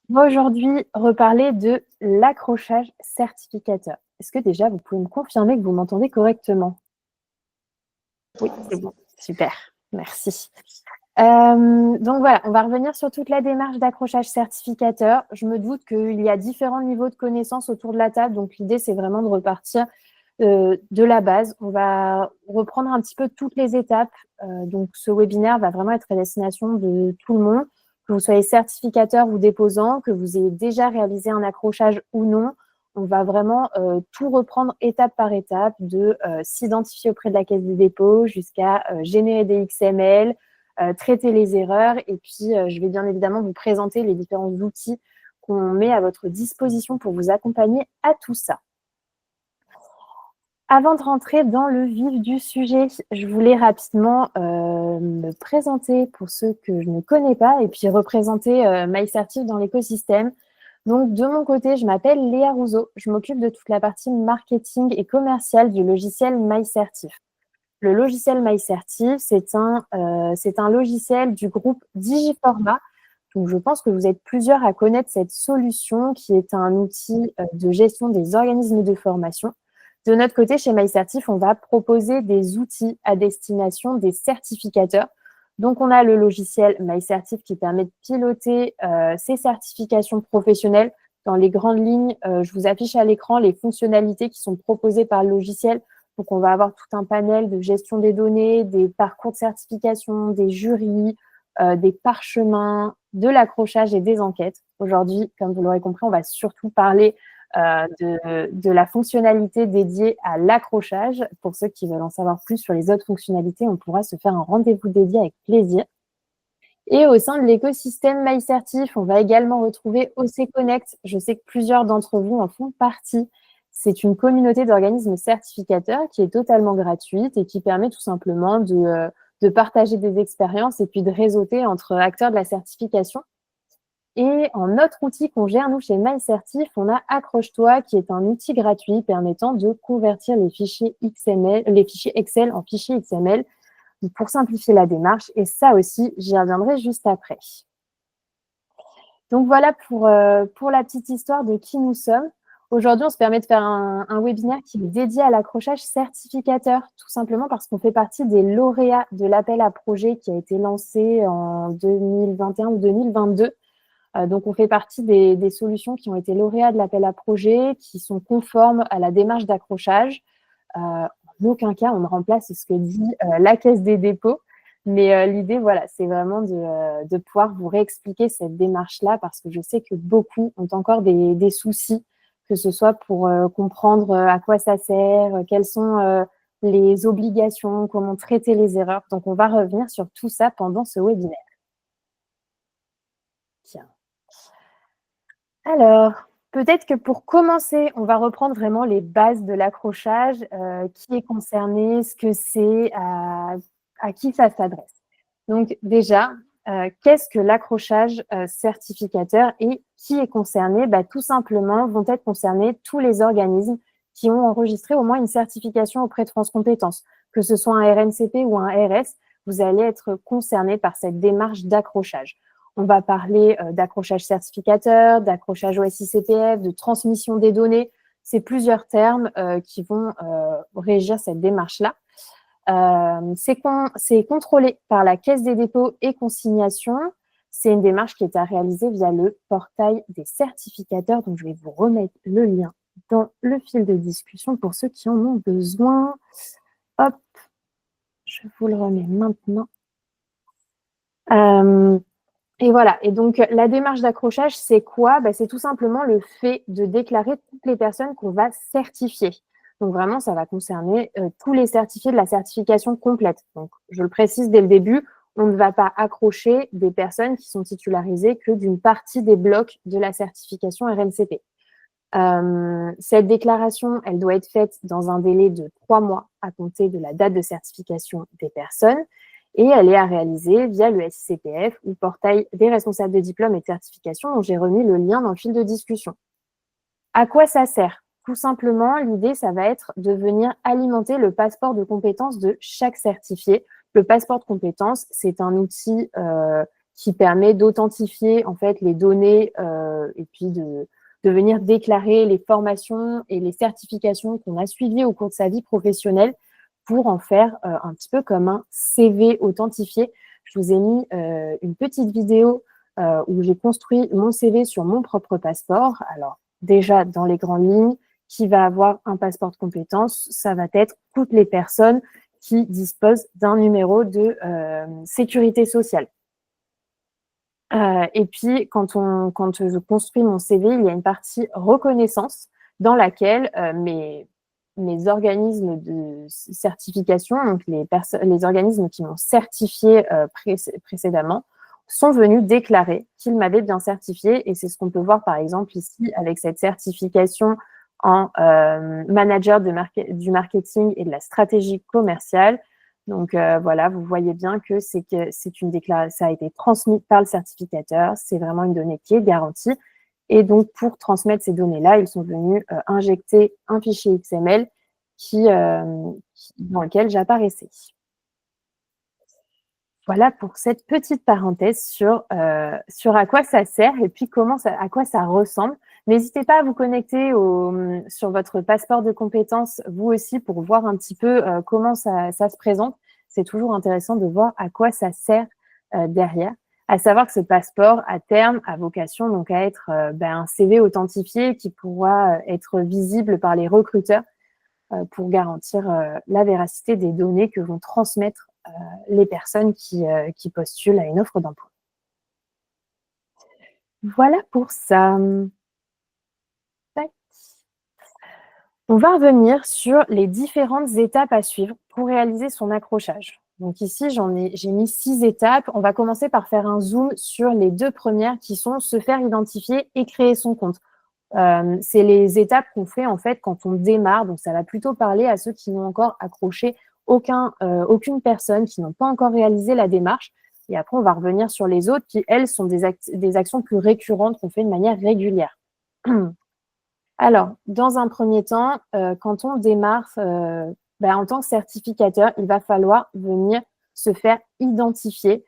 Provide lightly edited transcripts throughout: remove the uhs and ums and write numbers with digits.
On va aujourd'hui reparler de l'accrochage certificateur. Est-ce que déjà vous pouvez me confirmer que vous m'entendez correctement? Oui, c'est bon. Super, merci. Donc voilà, on va revenir sur toute la démarche d'accrochage certificateur. Je me doute qu'il y a différents niveaux de connaissances autour de la table, donc l'idée c'est vraiment de repartir de la base. On va reprendre un petit peu toutes les étapes. Donc ce webinaire va vraiment être à destination de tout le monde, que vous soyez certificateur ou déposant, que vous ayez déjà réalisé un accrochage ou non. On va vraiment tout reprendre étape par étape, de s'identifier auprès de la Caisse des dépôts jusqu'à générer des XML, traiter les erreurs. Et puis, je vais bien évidemment vous présenter les différents outils qu'on met à votre disposition pour vous accompagner à tout ça. Avant de rentrer dans le vif du sujet, je voulais rapidement me présenter pour ceux que je ne connais pas et puis représenter MyCertif dans l'écosystème. Donc, de mon côté, je m'appelle Léa Rousseau. Je m'occupe de toute la partie marketing et commerciale du logiciel MyCertif. Le logiciel MyCertif, c'est un logiciel du groupe Digiforma. Donc, je pense que vous êtes plusieurs à connaître cette solution qui est un outil de gestion des organismes de formation. De notre côté, chez MyCertif, on va proposer des outils à destination des certificateurs. Donc, on a le logiciel MyCertif qui permet de piloter ces certifications professionnelles. Dans les grandes lignes, je vous affiche à l'écran les fonctionnalités qui sont proposées par le logiciel. Donc, on va avoir tout un panel de gestion des données, des parcours de certification, des jurys, des parchemins, de l'accrochage et des enquêtes. Aujourd'hui, comme vous l'aurez compris, on va surtout parler de la fonctionnalité dédiée à l'accrochage. Pour ceux qui veulent en savoir plus sur les autres fonctionnalités, on pourra se faire un rendez-vous dédié avec plaisir. Et au sein de l'écosystème MyCertif, on va également retrouver OC Connect. Je sais que plusieurs d'entre vous en font partie. C'est une communauté d'organismes certificateurs qui est totalement gratuite et qui permet tout simplement de partager des expériences et puis de réseauter entre acteurs de la certification. Et en autre outil qu'on gère, nous, chez MyCertif, on a Accroche-toi, qui est un outil gratuit permettant de convertir les fichiers XML, les fichiers Excel en fichiers XML pour simplifier la démarche. Et ça aussi, j'y reviendrai juste après. Donc voilà pour la petite histoire de qui nous sommes. Aujourd'hui, on se permet de faire un webinaire qui est dédié à l'accrochage certificateur, tout simplement parce qu'on fait partie des lauréats de l'appel à projet qui a été lancé en 2021 ou 2022. Donc, on fait partie des solutions qui ont été lauréats de l'appel à projet, qui sont conformes à la démarche d'accrochage. En aucun cas, on ne remplace ce que dit la Caisse des dépôts. Mais l'idée, voilà, c'est vraiment de pouvoir vous réexpliquer cette démarche-là parce que je sais que beaucoup ont encore des soucis, que ce soit pour comprendre à quoi ça sert, quelles sont les obligations, comment traiter les erreurs. Donc, on va revenir sur tout ça pendant ce webinaire. Tiens. Alors, peut-être que pour commencer, on va reprendre vraiment les bases de l'accrochage, qui est concerné, ce que c'est, à qui ça s'adresse. Donc déjà, qu'est-ce que l'accrochage certificateur et qui est concerné? Tout simplement, vont être concernés tous les organismes qui ont enregistré au moins une certification auprès de France Compétences. Que ce soit un RNCP ou un RS, vous allez être concerné par cette démarche d'accrochage. On va parler d'accrochage certificateur, d'accrochage OSICPF, de transmission des données. C'est plusieurs termes qui vont régir cette démarche-là. C'est contrôlé par la Caisse des dépôts et consignations. C'est une démarche qui est à réaliser via le portail des certificateurs. Donc, je vais vous remettre le lien dans le fil de discussion pour ceux qui en ont besoin. Hop, je vous le remets maintenant. Et voilà. Et donc, la démarche d'accrochage, c'est quoi? C'est tout simplement le fait de déclarer toutes les personnes qu'on va certifier. Donc, vraiment, ça va concerner tous les certifiés de la certification complète. Donc, je le précise dès le début, on ne va pas accrocher des personnes qui sont titularisées que d'une partie des blocs de la certification RNCP. Cette déclaration, elle doit être faite dans un délai de 3 mois à compter de la date de certification des personnes. Et elle est à réaliser via le SICPF ou portail des responsables de diplômes et de certification dont j'ai remis le lien dans le fil de discussion. À quoi ça sert? Tout simplement, l'idée, ça va être de venir alimenter le passeport de compétences de chaque certifié. Le passeport de compétences, c'est un outil qui permet d'authentifier en fait les données et puis de venir déclarer les formations et les certifications qu'on a suivies au cours de sa vie professionnelle pour en faire un petit peu comme un CV authentifié. Je vous ai mis une petite vidéo où j'ai construit mon CV sur mon propre passeport. Alors, déjà, dans les grandes lignes, qui va avoir un passeport de compétences, ça va être toutes les personnes qui disposent d'un numéro de sécurité sociale. Et puis, quand je construis mon CV, il y a une partie reconnaissance dans laquelle mes organismes de certification, donc les organismes qui m'ont certifié précédemment, sont venus déclarer qu'ils m'avaient bien certifié. Et c'est ce qu'on peut voir, par exemple, ici, avec cette certification en manager du marketing et de la stratégie commerciale. Donc voilà, vous voyez bien que c'est une déclaration, ça a été transmis par le certificateur, c'est vraiment une donnée qui est garantie. Et donc pour transmettre ces données-là, ils sont venus injecter un fichier XML dans lequel j'apparaissais. Voilà pour cette petite parenthèse sur à quoi ça sert et puis à quoi ça ressemble. N'hésitez pas à vous connecter sur votre passeport de compétences, vous aussi, pour voir un petit peu comment ça se présente. C'est toujours intéressant de voir à quoi ça sert derrière. À savoir que ce passeport, à terme, a vocation donc à être un CV authentifié qui pourra être visible par les recruteurs pour garantir la véracité des données que vont transmettre les personnes qui postulent à une offre d'emploi. Voilà pour ça. On va revenir sur les différentes étapes à suivre pour réaliser son accrochage. Donc ici, j'ai mis 6 étapes. On va commencer par faire un zoom sur les 2 premières qui sont se faire identifier et créer son compte. C'est les étapes qu'on fait en fait quand on démarre. Donc ça va plutôt parler à ceux qui n'ont encore accroché aucune personne, qui n'ont pas encore réalisé la démarche. Et après, on va revenir sur les autres qui, elles, sont des actions plus récurrentes qu'on fait de manière régulière. Alors, dans un premier temps, quand on démarre en tant que certificateur, il va falloir venir se faire identifier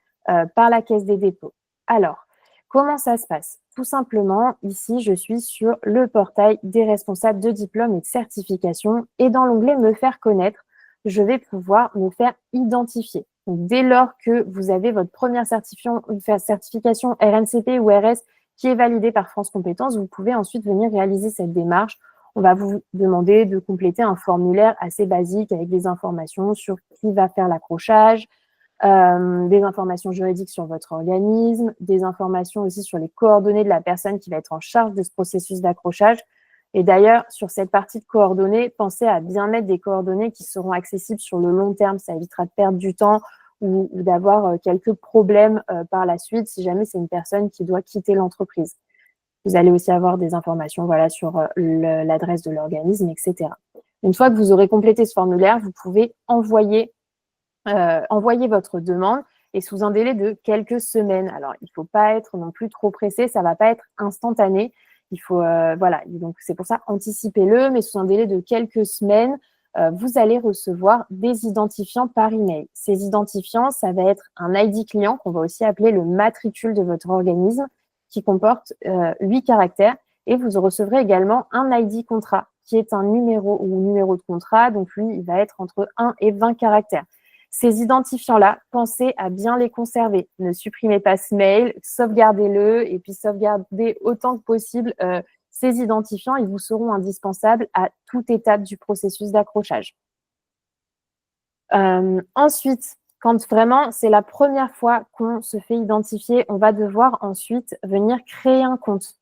par la Caisse des dépôts. Alors, comment ça se passe? Tout simplement, ici, je suis sur le portail des responsables de diplômes et de certification et dans l'onglet « Me faire connaître », je vais pouvoir me faire identifier. Donc, dès lors que vous avez votre première certification RNCP ou RS qui est validée par France Compétences, vous pouvez ensuite venir réaliser cette démarche. On va vous demander de compléter un formulaire assez basique avec des informations sur qui va faire l'accrochage, des informations juridiques sur votre organisme, des informations aussi sur les coordonnées de la personne qui va être en charge de ce processus d'accrochage. Et d'ailleurs, sur cette partie de coordonnées, pensez à bien mettre des coordonnées qui seront accessibles sur le long terme. Ça évitera de perdre du temps ou d'avoir quelques problèmes par la suite si jamais c'est une personne qui doit quitter l'entreprise. Vous allez aussi avoir des informations sur l'adresse de l'organisme, etc. Une fois que vous aurez complété ce formulaire, vous pouvez envoyer votre demande et sous un délai de quelques semaines. Alors, il ne faut pas être non plus trop pressé, ça ne va pas être instantané. Il faut, donc c'est pour ça, anticipez-le, mais sous un délai de quelques semaines, vous allez recevoir des identifiants par email. Ces identifiants, ça va être un ID client qu'on va aussi appeler le matricule de votre organisme qui comporte 8 caractères et vous recevrez également un ID contrat qui est un numéro de contrat. Donc, lui, il va être entre 1 et 20 caractères. Ces identifiants-là, pensez à bien les conserver. Ne supprimez pas ce mail, sauvegardez-le et puis sauvegardez autant que possible ces identifiants. Ils vous seront indispensables à toute étape du processus d'accrochage. Ensuite, quand vraiment c'est la première fois qu'on se fait identifier, on va devoir ensuite venir créer un compte.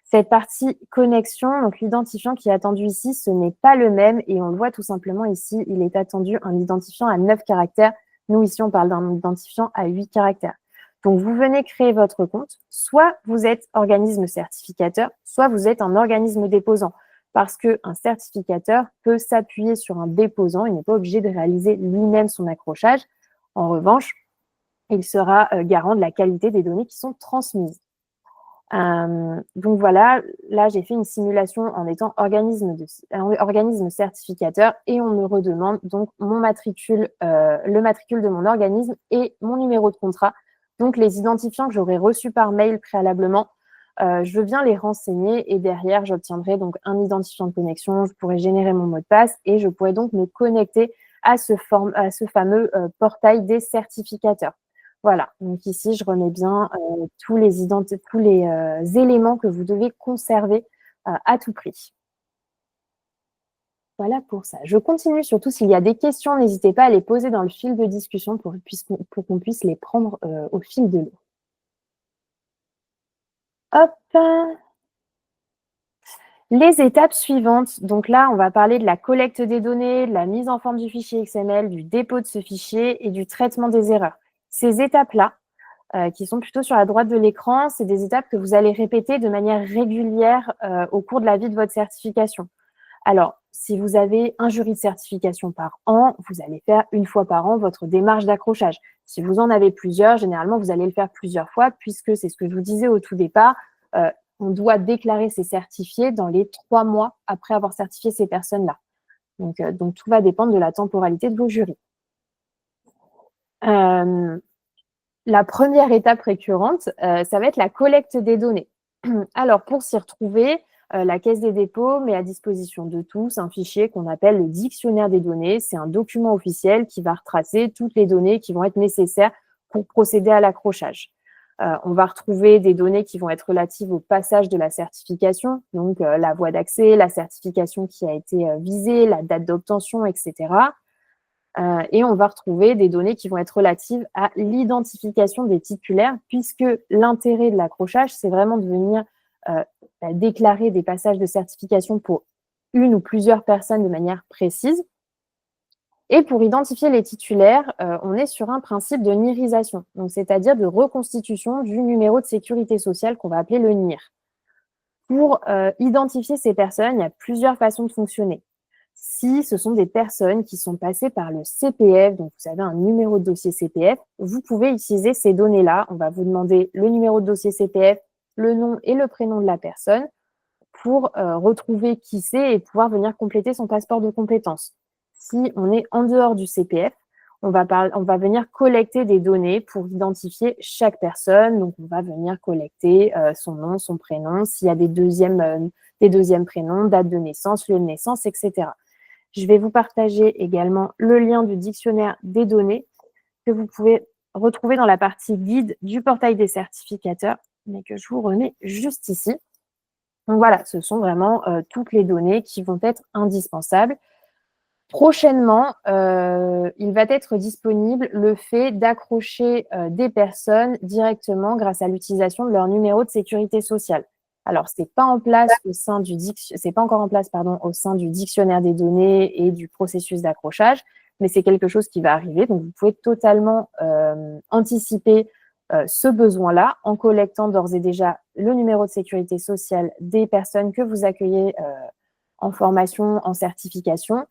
Cette partie connexion, donc l'identifiant qui est attendu ici, ce n'est pas le même et on le voit tout simplement ici, il est attendu un identifiant à 9 caractères. Nous, ici, on parle d'un identifiant à 8 caractères. Donc, vous venez créer votre compte. Soit vous êtes organisme certificateur, soit vous êtes un organisme déposant. Parce qu'un certificateur peut s'appuyer sur un déposant. Il n'est pas obligé de réaliser lui-même son accrochage. En revanche, il sera garant de la qualité des données qui sont transmises. Donc voilà, là j'ai fait une simulation en étant organisme certificateur et on me redemande donc mon matricule, le matricule de mon organisme et mon numéro de contrat Donc, les identifiants que j'aurais reçus par mail préalablement, je veux bien les renseigner et derrière, j'obtiendrai donc un identifiant de connexion, je pourrais générer mon mot de passe et je pourrais donc me connecter à ce fameux portail des certificateurs. Voilà, donc ici, je remets bien tous les éléments que vous devez conserver à tout prix. Voilà pour ça. Je continue, surtout s'il y a des questions, n'hésitez pas à les poser dans le fil de discussion pour qu'on puisse les prendre au fil de l'eau. Hop, les étapes suivantes. Donc là, on va parler de la collecte des données, de la mise en forme du fichier XML, du dépôt de ce fichier et du traitement des erreurs. Ces étapes-là, qui sont plutôt sur la droite de l'écran, c'est des étapes que vous allez répéter de manière régulière au cours de la vie de votre certification. Alors, si vous avez un jury de certification par an, vous allez faire une fois par an votre démarche d'accrochage. Si vous en avez plusieurs, généralement, vous allez le faire plusieurs fois puisque c'est ce que je vous disais au tout départ, on doit déclarer ces certifiés dans les 3 mois après avoir certifié ces personnes-là. Donc, tout va dépendre de la temporalité de vos jurys. La première étape récurrente, ça va être la collecte des données. Alors, pour s'y retrouver, la Caisse des dépôts met à disposition de tous un fichier qu'on appelle le dictionnaire des données. C'est un document officiel qui va retracer toutes les données qui vont être nécessaires pour procéder à l'accrochage. On va retrouver des données qui vont être relatives au passage de la certification, donc la voie d'accès, la certification qui a été visée, la date d'obtention, etc. Et on va retrouver des données qui vont être relatives à l'identification des titulaires, puisque l'intérêt de l'accrochage, c'est vraiment de venir déclarer des passages de certification pour une ou plusieurs personnes de manière précise. Et pour identifier les titulaires, on est sur un principe de NIRisation, donc c'est-à-dire de reconstitution du numéro de sécurité sociale qu'on va appeler le NIR. Pour identifier ces personnes, il y a plusieurs façons de fonctionner. Si ce sont des personnes qui sont passées par le CPF, donc vous avez un numéro de dossier CPF, vous pouvez utiliser ces données-là. On va vous demander le numéro de dossier CPF, le nom et le prénom de la personne pour retrouver qui c'est et pouvoir venir compléter son passeport de compétences. Si on est en dehors du CPF, on va venir collecter des données pour identifier chaque personne. Donc, on va venir collecter son nom, son prénom, s'il y a des deuxièmes prénoms, date de naissance, lieu de naissance, etc. Je vais vous partager également le lien du dictionnaire des données que vous pouvez retrouver dans la partie guide du portail des certificateurs, mais que je vous remets juste ici. Donc voilà, ce sont vraiment toutes les données qui vont être indispensables. Prochainement, il va être disponible le fait d'accrocher des personnes directement grâce à l'utilisation de leur numéro de sécurité sociale. Alors, c'est pas en place c'est pas encore en place, pardon, au sein du dictionnaire des données et du processus d'accrochage, mais c'est quelque chose qui va arriver. Donc, vous pouvez totalement anticiper ce besoin-là en collectant d'ores et déjà le numéro de sécurité sociale des personnes que vous accueillez en formation, en certification.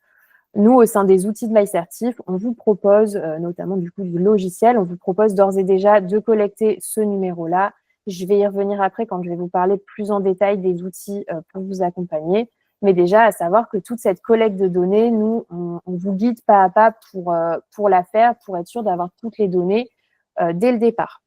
Nous, au sein des outils de MyCertif, on vous propose, notamment du coup du logiciel, on vous propose d'ores et déjà de collecter ce numéro-là. Je vais y revenir après quand je vais vous parler plus en détail des outils pour vous accompagner. Mais déjà, à savoir que toute cette collecte de données, nous, on vous guide pas à pas pour la faire, pour être sûr d'avoir toutes les données dès le départ.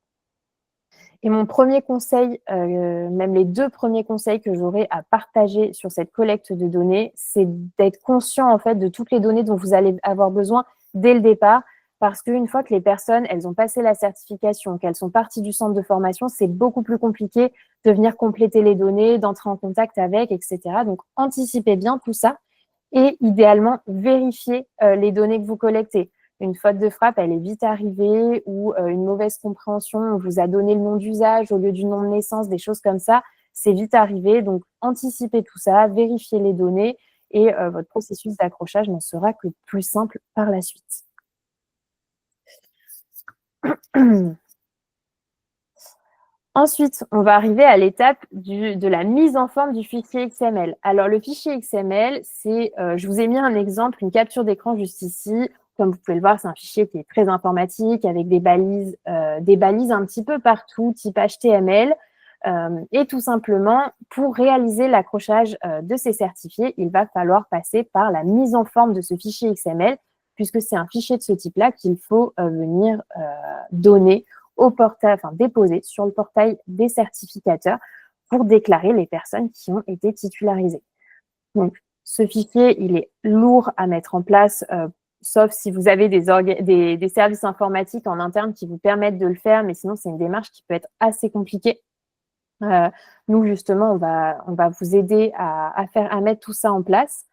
Et mon premier conseil, même les 2 premiers conseils que j'aurai à partager sur cette collecte de données, c'est d'être conscient en fait de toutes les données dont vous allez avoir besoin dès le départ, parce qu'une fois que les personnes, elles ont passé la certification, qu'elles sont parties du centre de formation, c'est beaucoup plus compliqué de venir compléter les données, d'entrer en contact avec, etc. Donc, anticipez bien tout ça et idéalement, vérifiez les données que vous collectez. Une faute de frappe, elle est vite arrivée ou une mauvaise compréhension, on vous a donné le nom d'usage au lieu du nom de naissance, des choses comme ça, c'est vite arrivé. Donc, anticipez tout ça, vérifiez les données et votre processus d'accrochage n'en sera que plus simple par la suite. Ensuite, on va arriver à l'étape de la mise en forme du fichier XML. Alors, le fichier XML, je vous ai mis un exemple, une capture d'écran juste ici. Comme vous pouvez le voir, c'est un fichier qui est très informatique avec des balises un petit peu partout, type HTML. Et tout simplement, pour réaliser l'accrochage de ces certifiés, il va falloir passer par la mise en forme de ce fichier XML, puisque c'est un fichier de ce type-là qu'il faut venir donner au portail, enfin déposer sur le portail des certificateurs pour déclarer les personnes qui ont été titularisées. Donc, ce fichier, il est lourd à mettre en place, sauf si vous avez des services informatiques en interne qui vous permettent de le faire, mais sinon, c'est une démarche qui peut être assez compliquée. Nous, justement, on va vous aider à mettre tout ça en place.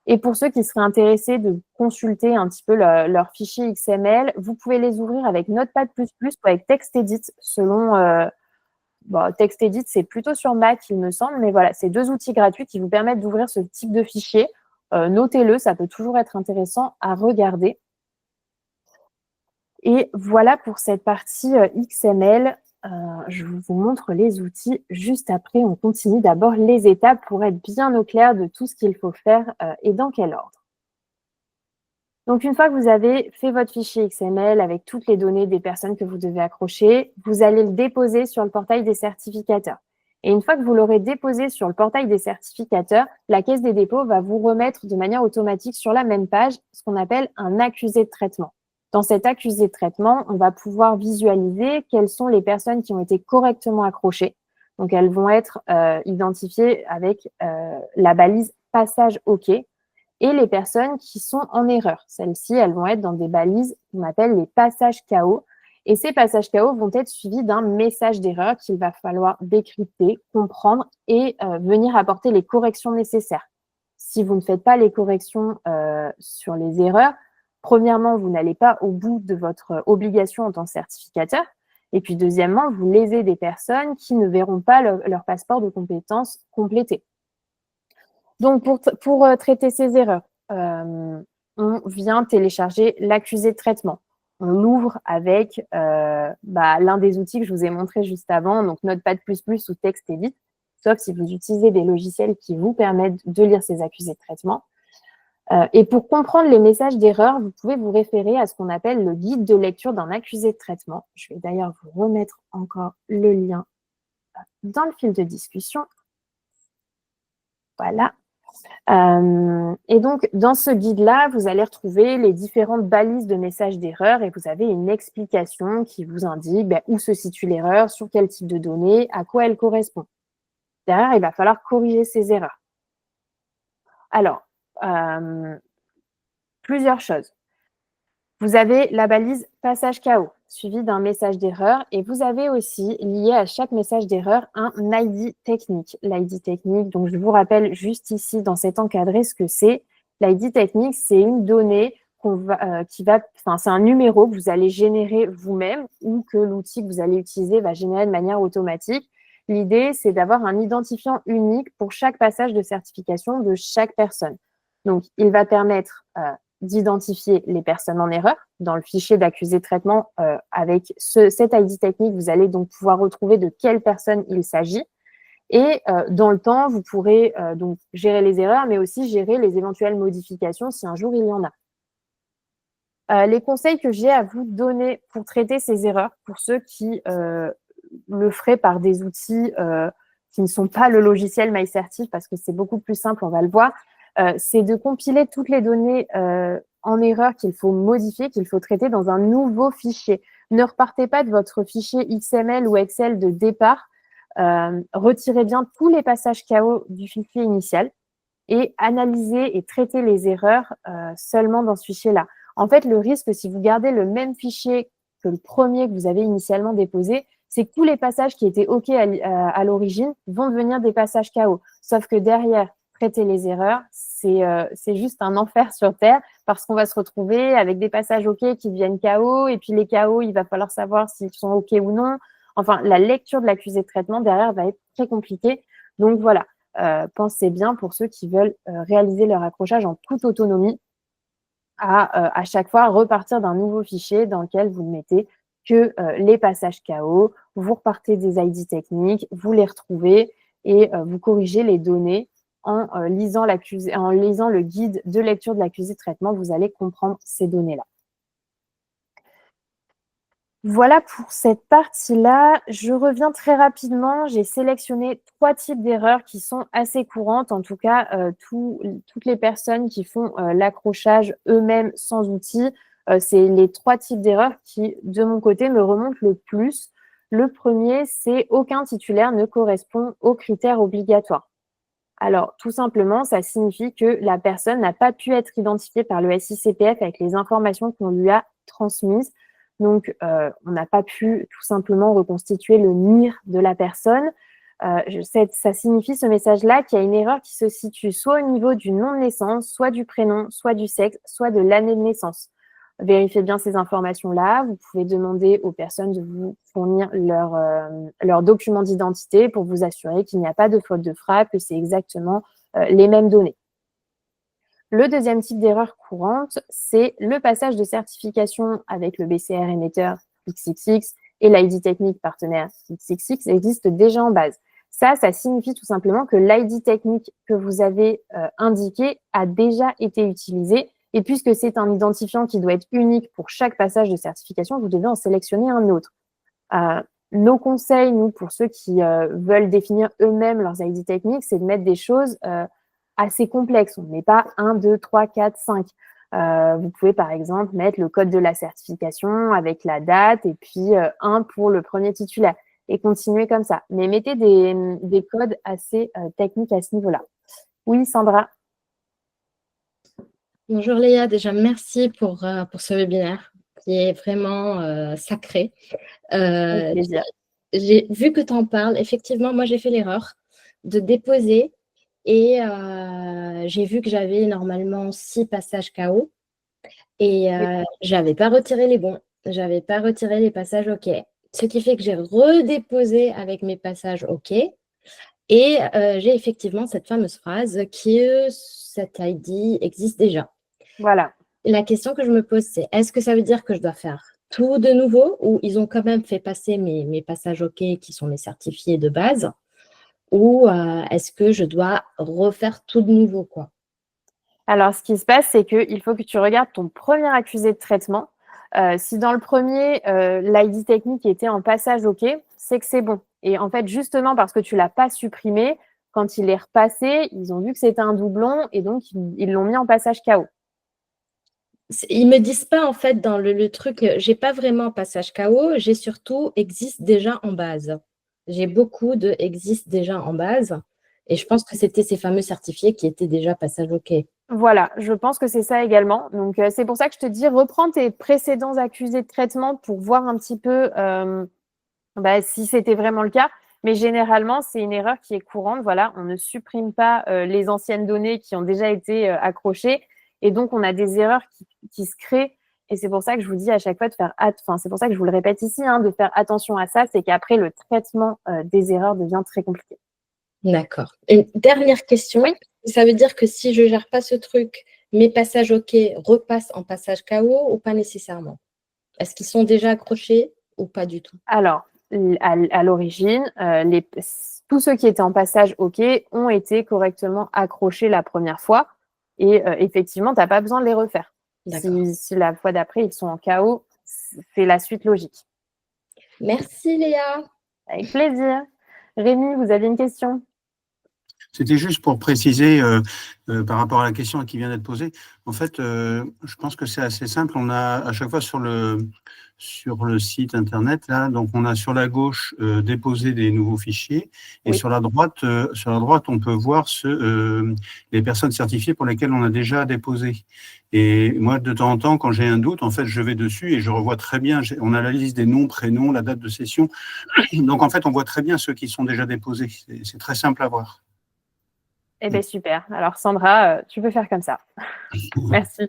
Et pour ceux qui seraient intéressés de consulter un petit peu leur fichier XML, vous pouvez les ouvrir avec Notepad++ ou avec TextEdit selon, TextEdit, c'est plutôt sur Mac, il me semble, mais voilà, c'est 2 outils gratuits qui vous permettent d'ouvrir ce type de fichier. Notez-le, ça peut toujours être intéressant à regarder. Et voilà pour cette partie XML. Je vous montre les outils juste après. On continue d'abord les étapes pour être bien au clair de tout ce qu'il faut faire et dans quel ordre. Donc, une fois que vous avez fait votre fichier XML avec toutes les données des personnes que vous devez accrocher, vous allez le déposer sur le portail des certificateurs. Et une fois que vous l'aurez déposé sur le portail des certificateurs, la Caisse des dépôts va vous remettre de manière automatique sur la même page ce qu'on appelle un accusé de traitement. Dans cet accusé de traitement, on va pouvoir visualiser quelles sont les personnes qui ont été correctement accrochées. Donc, elles vont être identifiées avec la balise passage OK. Et les personnes qui sont en erreur. Celles-ci, elles vont être dans des balises qu'on appelle les passages KO. Et ces passages KO vont être suivis d'un message d'erreur qu'il va falloir décrypter, comprendre et venir apporter les corrections nécessaires. Si vous ne faites pas les corrections sur les erreurs, premièrement, vous n'allez pas au bout de votre obligation en tant que certificateur. Et puis, deuxièmement, vous lésez des personnes qui ne verront pas leur passeport de compétences complété. Donc, pour traiter ces erreurs, on vient télécharger l'accusé de traitement. On l'ouvre avec l'un des outils que je vous ai montré juste avant, donc Notepad++ ou TextEdit, sauf si vous utilisez des logiciels qui vous permettent de lire ces accusés de traitement. Et pour comprendre les messages d'erreur, vous pouvez vous référer à ce qu'on appelle le guide de lecture d'un accusé de traitement. Je vais d'ailleurs vous remettre encore le lien dans le fil de discussion. Voilà. Et donc, dans ce guide-là, vous allez retrouver les différentes balises de messages d'erreur et vous avez une explication qui vous indique où se situe l'erreur, sur quel type de données, à quoi elle correspond. Derrière, il va falloir corriger ces erreurs. Alors, plusieurs choses. Vous avez la balise passage KO, suivie d'un message d'erreur, et vous avez aussi, lié à chaque message d'erreur, un ID technique. L'ID technique, donc je vous rappelle juste ici, dans cet encadré, ce que c'est. L'ID technique, c'est une donnée c'est un numéro que vous allez générer vous-même ou que l'outil que vous allez utiliser va générer de manière automatique. L'idée, c'est d'avoir un identifiant unique pour chaque passage de certification de chaque personne. Donc, il va permettre d'identifier les personnes en erreur. Dans le fichier d'accusé de traitement, avec cet ID technique, vous allez donc pouvoir retrouver de quelle personne il s'agit. Et dans le temps, vous pourrez donc gérer les erreurs, mais aussi gérer les éventuelles modifications si un jour il y en a. Les conseils que j'ai à vous donner pour traiter ces erreurs, pour ceux qui le feraient par des outils qui ne sont pas le logiciel MyCertif, parce que c'est beaucoup plus simple, on va le voir, c'est de compiler toutes les données en erreur qu'il faut modifier, qu'il faut traiter dans un nouveau fichier. Ne repartez pas de votre fichier XML ou Excel de départ. Retirez bien tous les passages KO du fichier initial et analysez et traitez les erreurs seulement dans ce fichier-là. En fait, le risque, si vous gardez le même fichier que le premier que vous avez initialement déposé, c'est que tous les passages qui étaient OK à l'origine vont devenir des passages KO. Sauf que derrière, traiter les erreurs, c'est juste un enfer sur Terre parce qu'on va se retrouver avec des passages OK qui deviennent KO et puis les KO, il va falloir savoir s'ils sont OK ou non. Enfin, la lecture de l'accusé de traitement derrière va être très compliquée. Donc voilà, pensez bien pour ceux qui veulent réaliser leur accrochage en toute autonomie à chaque fois repartir d'un nouveau fichier dans lequel vous ne mettez que les passages KO, vous repartez des ID techniques, vous les retrouvez et vous corrigez les données en lisant le guide de lecture de l'accusé de traitement, vous allez comprendre ces données-là. Voilà pour cette partie-là. Je reviens très rapidement. J'ai sélectionné 3 types d'erreurs qui sont assez courantes. En tout cas, toutes les personnes qui font l'accrochage eux-mêmes sans outils C'est les 3 types d'erreurs qui, de mon côté, me remontent le plus. Le premier, c'est aucun titulaire ne correspond aux critères obligatoires. Alors, tout simplement, ça signifie que la personne n'a pas pu être identifiée par le SICPF avec les informations qu'on lui a transmises. Donc, on n'a pas pu tout simplement reconstituer le NIR de la personne. Ça signifie, ce message-là, qu'il y a une erreur qui se situe soit au niveau du nom de naissance, soit du prénom, soit du sexe, soit de l'année de naissance. Vérifiez bien ces informations-là. Vous pouvez demander aux personnes de vous fournir leur document d'identité pour vous assurer qu'il n'y a pas de faute de frappe, que c'est exactement les mêmes données. Le deuxième type d'erreur courante, c'est le passage de certification avec le BCR émetteur XXX et l'ID technique partenaire XXX existe déjà en base. Ça signifie tout simplement que l'ID technique que vous avez indiqué a déjà été utilisé. Et puisque c'est un identifiant qui doit être unique pour chaque passage de certification, vous devez en sélectionner un autre. Nos conseils, nous, pour ceux qui veulent définir eux-mêmes leurs ID techniques, c'est de mettre des choses assez complexes. On ne met pas 1, 2, 3, 4, 5. Vous pouvez, par exemple, mettre le code de la certification avec la date et puis 1 pour le premier titulaire et continuer comme ça. Mais mettez des codes assez techniques à ce niveau-là. Oui, Sandra? Bonjour Léa, déjà merci pour ce webinaire qui est vraiment sacré. Avec plaisir. J'ai vu que tu en parles. Effectivement, moi j'ai fait l'erreur de déposer et j'ai vu que j'avais normalement 6 passages KO et j'avais pas retiré les bons, j'avais pas retiré les passages OK. Ce qui fait que j'ai redéposé avec mes passages OK. Et j'ai effectivement cette fameuse phrase qui cet ID existe déjà. Voilà. La question que je me pose, c'est est-ce que ça veut dire que je dois faire tout de nouveau ou ils ont quand même fait passer mes passages OK qui sont mes certifiés de base ou est-ce que je dois refaire tout de nouveau quoi? Alors, ce qui se passe, c'est qu'il faut que tu regardes ton premier accusé de traitement. Si dans le premier, l'ID technique était en passage OK, c'est que c'est bon. Et en fait, justement, parce que tu ne l'as pas supprimé, quand il est repassé, ils ont vu que c'était un doublon et donc ils l'ont mis en passage KO. Ils me disent pas en fait dans le truc, j'ai pas vraiment passage KO, j'ai surtout existe déjà en base. J'ai beaucoup de existe déjà en base et je pense que c'était ces fameux certifiés qui étaient déjà passage OK. Voilà, je pense que c'est ça également. Donc, c'est pour ça que je te dis, reprends tes précédents accusés de traitement pour voir un petit peu si c'était vraiment le cas. Mais généralement, c'est une erreur qui est courante. Voilà, on ne supprime pas les anciennes données qui ont déjà été accrochées. Et donc, on a des erreurs qui se créent. Et c'est pour ça que je vous dis à chaque fois de faire c'est pour ça que je vous le répète ici, de faire attention à ça. C'est qu'après, le traitement des erreurs devient très compliqué. D'accord. Une dernière question. Oui. Ça veut dire que si je ne gère pas ce truc, mes passages OK repassent en passage KO ou pas nécessairement? Est-ce qu'ils sont déjà accrochés ou pas du tout? Alors, à l'origine, tous ceux qui étaient en passage OK ont été correctement accrochés la première fois. Et effectivement, tu n'as pas besoin de les refaire. Si la fois d'après, ils sont en KO, c'est la suite logique. Merci Léa. Avec plaisir. Rémi, vous avez une question? C'était juste pour préciser par rapport à la question qui vient d'être posée. En fait, je pense que c'est assez simple. On a à chaque fois sur le site internet là, donc on a sur la gauche déposer des nouveaux fichiers et Oui. sur la droite, on peut voir les personnes certifiées pour lesquelles on a déjà déposé. Et moi, de temps en temps, quand j'ai un doute, en fait, je vais dessus et je revois très bien. On a la liste des noms, prénoms, la date de session. Donc en fait, on voit très bien ceux qui sont déjà déposés. C'est très simple à voir. Eh bien, super. Alors, Sandra, tu peux faire comme ça. Merci.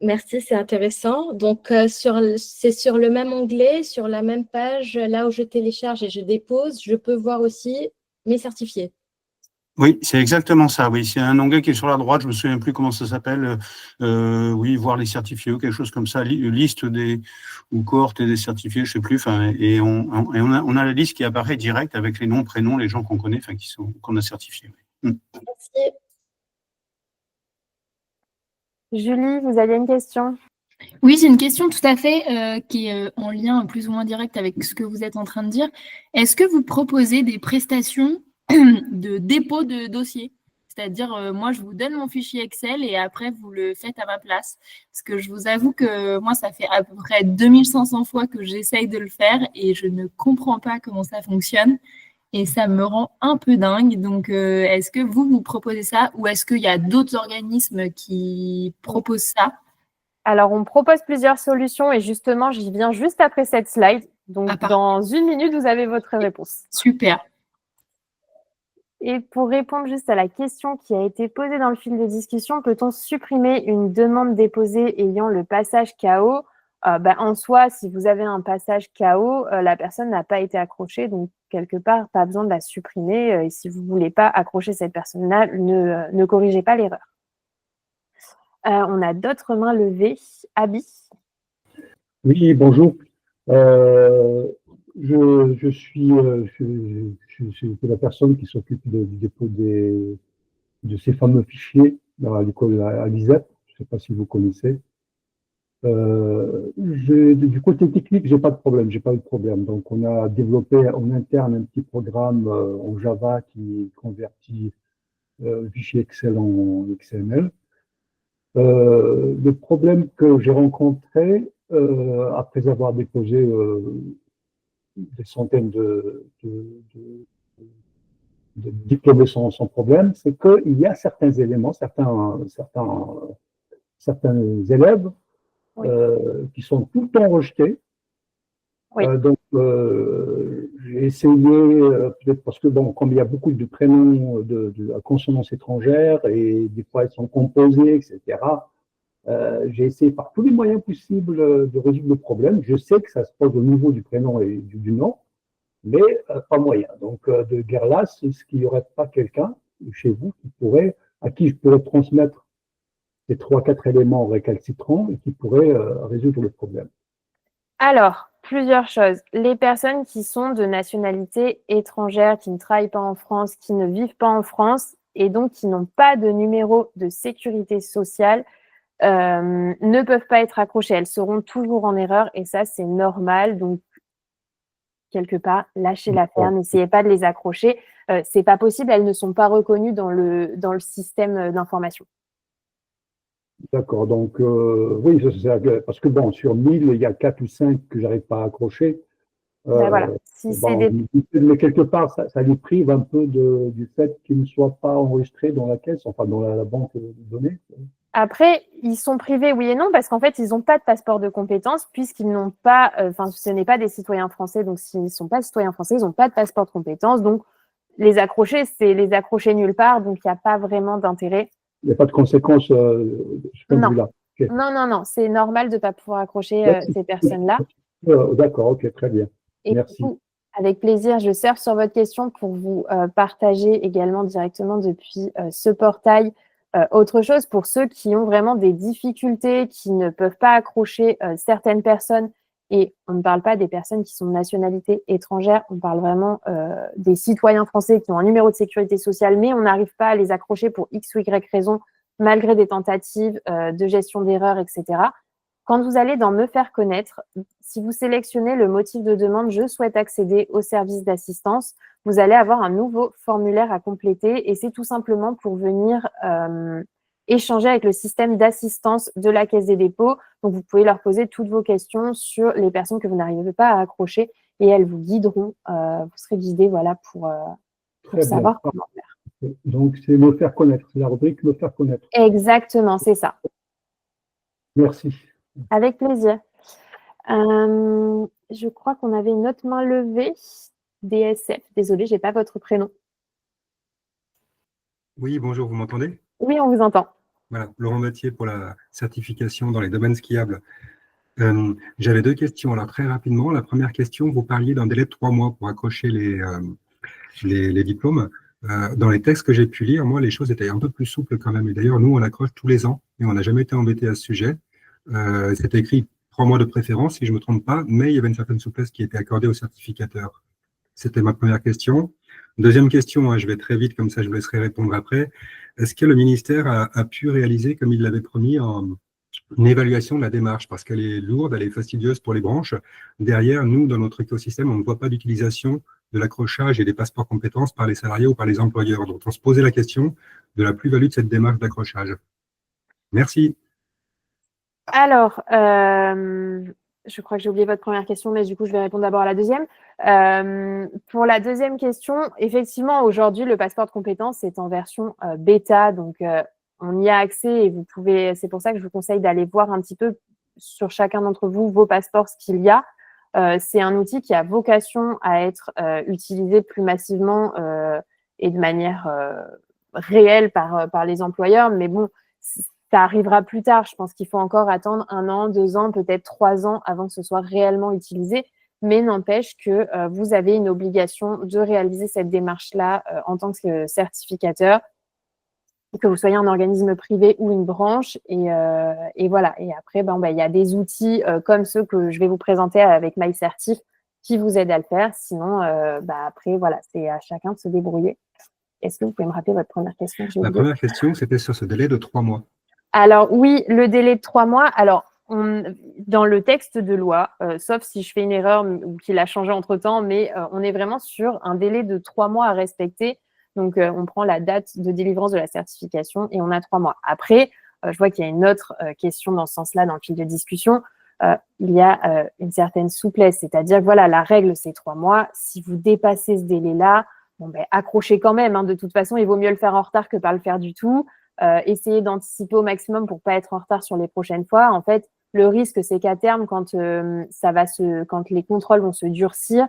Merci, c'est intéressant. Donc, c'est sur le même onglet, sur la même page, là où je télécharge et je dépose, je peux voir aussi mes certifiés. Oui, c'est exactement ça. Oui, c'est un onglet qui est sur la droite. Je me souviens plus comment ça s'appelle. Oui, voir les certifiés ou quelque chose comme ça. Liste ou cohorte des certifiés, je sais plus. Enfin, et on a la liste qui apparaît direct avec les noms, prénoms, les gens qu'on connaît, enfin qu'on a certifiés. Merci. Julie, vous avez une question? Oui, c'est une question tout à fait qui est en lien plus ou moins direct avec ce que vous êtes en train de dire. Est-ce que vous proposez des prestations de dépôt de dossier? C'est-à-dire, moi, je vous donne mon fichier Excel et après, vous le faites à ma place. Parce que je vous avoue que moi, ça fait à peu près 2500 fois que j'essaye de le faire et je ne comprends pas comment ça fonctionne. Et ça me rend un peu dingue. Donc, est-ce que vous proposez ça ou est-ce qu'il y a d'autres organismes qui proposent ça? Alors, on propose plusieurs solutions et justement, j'y viens juste après cette slide. Donc, dans 1 minute, vous avez votre réponse. Super. Et pour répondre juste à la question qui a été posée dans le fil de discussion, peut-on supprimer une demande déposée ayant le passage KO? En soi, si vous avez un passage KO, la personne n'a pas été accrochée, donc quelque part, pas besoin de la supprimer. Et si vous ne voulez pas accrocher cette personne-là, ne corrigez pas l'erreur. On a d'autres mains levées. Abi? Oui, bonjour. Je suis la personne qui s'occupe du dépôt de ces fameux fichiers dans l'école à l'ISEP. Je ne sais pas si vous connaissez. Du côté technique, j'ai pas de problème, j'ai pas eu de problème. Donc, on a développé en interne un petit programme en Java qui convertit le fichier Excel en XML. Le problème que j'ai rencontré après avoir déposé des centaines de diplômés sans problème, c'est qu'il y a certains éléments, certains élèves Oui. qui sont tout le temps rejetés. Oui. Donc, j'ai essayé, peut-être parce que, bon, comme il y a beaucoup de prénoms à consonance étrangère et des fois ils sont composés, etc., j'ai essayé par tous les moyens possibles de résoudre le problème. Je sais que ça se pose au niveau du prénom et du nom, mais pas moyen. Donc, de guerre lasse, est-ce qu'il n'y aurait pas quelqu'un chez vous à qui je pourrais transmettre ces 3-4 éléments récalcitrants et qui pourrait résoudre le problème? Alors, plusieurs choses. Les personnes qui sont de nationalité étrangère, qui ne travaillent pas en France, qui ne vivent pas en France et donc qui n'ont pas de numéro de sécurité sociale ne peuvent pas être accrochées. Elles seront toujours en erreur et ça, c'est normal. Donc, quelque part, lâchez l'affaire, n'essayez pas de les accrocher. C'est pas possible, elles ne sont pas reconnues dans le système d'information. D'accord, donc oui, parce que bon, sur 1000, il y a 4 ou 5 que j'arrive pas à accrocher. Voilà. Mais quelque part, ça les prive un peu du fait qu'ils ne soient pas enregistrés dans la caisse, enfin dans la banque de données. Après, ils sont privés, oui et non, parce qu'en fait, ils n'ont pas de passeport de compétences puisqu'ils n'ont pas, ce n'est pas des citoyens français. Donc, s'ils ne sont pas citoyens français, ils n'ont pas de passeport de compétences. Donc, les accrocher, c'est les accrocher nulle part. Donc, il n'y a pas vraiment d'intérêt. Il n'y a pas de conséquences de ce point de vue-là. Okay. Non, c'est normal de ne pas pouvoir accrocher ces personnes-là. D'accord, ok, très bien. Et merci. Du coup, avec plaisir, je surfe sur votre question pour vous partager également directement depuis ce portail autre chose pour ceux qui ont vraiment des difficultés, qui ne peuvent pas accrocher certaines personnes. Et on ne parle pas des personnes qui sont de nationalité étrangère, on parle vraiment des citoyens français qui ont un numéro de sécurité sociale, mais on n'arrive pas à les accrocher pour X ou Y raison, malgré des tentatives de gestion d'erreurs, etc. Quand vous allez dans Me faire connaître, si vous sélectionnez le motif de demande « Je souhaite accéder au service d'assistance », vous allez avoir un nouveau formulaire à compléter et c'est tout simplement pour venir échanger avec le système d'assistance de la Caisse des dépôts. Donc, vous pouvez leur poser toutes vos questions sur les personnes que vous n'arrivez pas à accrocher et elles vous guideront. Vous serez guidés voilà, pour savoir comment faire. Donc, c'est Me faire connaître, c'est la rubrique Me faire connaître. Exactement, c'est ça. Merci. Avec plaisir. Je crois qu'on avait une autre main levée. DSF, désolé, je n'ai pas votre prénom. Oui, bonjour, vous m'entendez? Oui, on vous entend. Voilà, Laurent Mathieu pour la certification dans les domaines skiables. J'avais 2 questions. Alors, très rapidement, la première question, vous parliez d'un délai de 3 mois pour accrocher les diplômes. Dans les textes que j'ai pu lire, moi, les choses étaient un peu plus souples quand même. Et d'ailleurs, nous, on accroche tous les ans et on n'a jamais été embêté à ce sujet. C'était écrit 3 mois de préférence, si je ne me trompe pas, mais il y avait une certaine souplesse qui était accordée aux certificateurs. C'était ma première question. Deuxième question, hein, je vais très vite, comme ça je vous laisserai répondre après. Est-ce que le ministère a pu réaliser, comme il l'avait promis, une évaluation de la démarche? Parce qu'elle est lourde, elle est fastidieuse pour les branches. Derrière, nous, dans notre écosystème, on ne voit pas d'utilisation de l'accrochage et des passeports compétences par les salariés ou par les employeurs. Donc, on se posait la question de la plus-value de cette démarche d'accrochage. Merci. Alors, je crois que j'ai oublié votre première question, mais du coup, je vais répondre d'abord à la deuxième. Pour la deuxième question, effectivement, aujourd'hui, le passeport de compétences est en version bêta, donc on y a accès et vous pouvez. C'est pour ça que je vous conseille d'aller voir un petit peu sur chacun d'entre vous vos passeports ce qu'il y a. C'est un outil qui a vocation à être utilisé plus massivement et de manière réelle par les employeurs, mais bon, ça arrivera plus tard. Je pense qu'il faut encore attendre 1 an, 2 ans, peut-être 3 ans avant que ce soit réellement utilisé. Mais n'empêche que vous avez une obligation de réaliser cette démarche-là en tant que certificateur, que vous soyez un organisme privé ou une branche. Et voilà. Et après, il y a des outils comme ceux que je vais vous présenter avec MyCertif qui vous aident à le faire. Sinon, après, voilà, c'est à chacun de se débrouiller. Est-ce que vous pouvez me rappeler votre première question? La première question, c'était sur ce délai de 3 mois. Alors oui, le délai de 3 mois. Alors, dans le texte de loi, sauf si je fais une erreur ou qu'il a changé entre-temps, mais on est vraiment sur un délai de 3 mois à respecter. Donc, on prend la date de délivrance de la certification et on a 3 mois. Après, je vois qu'il y a une autre question dans ce sens-là, dans le fil de discussion. Il y a une certaine souplesse, c'est-à-dire que voilà, la règle, c'est 3 mois. Si vous dépassez ce délai-là, accrochez quand même. De toute façon, il vaut mieux le faire en retard que pas le faire du tout. Essayez d'anticiper au maximum pour pas être en retard sur les prochaines fois. En fait, le risque, c'est qu'à terme, quand les contrôles vont se durcir,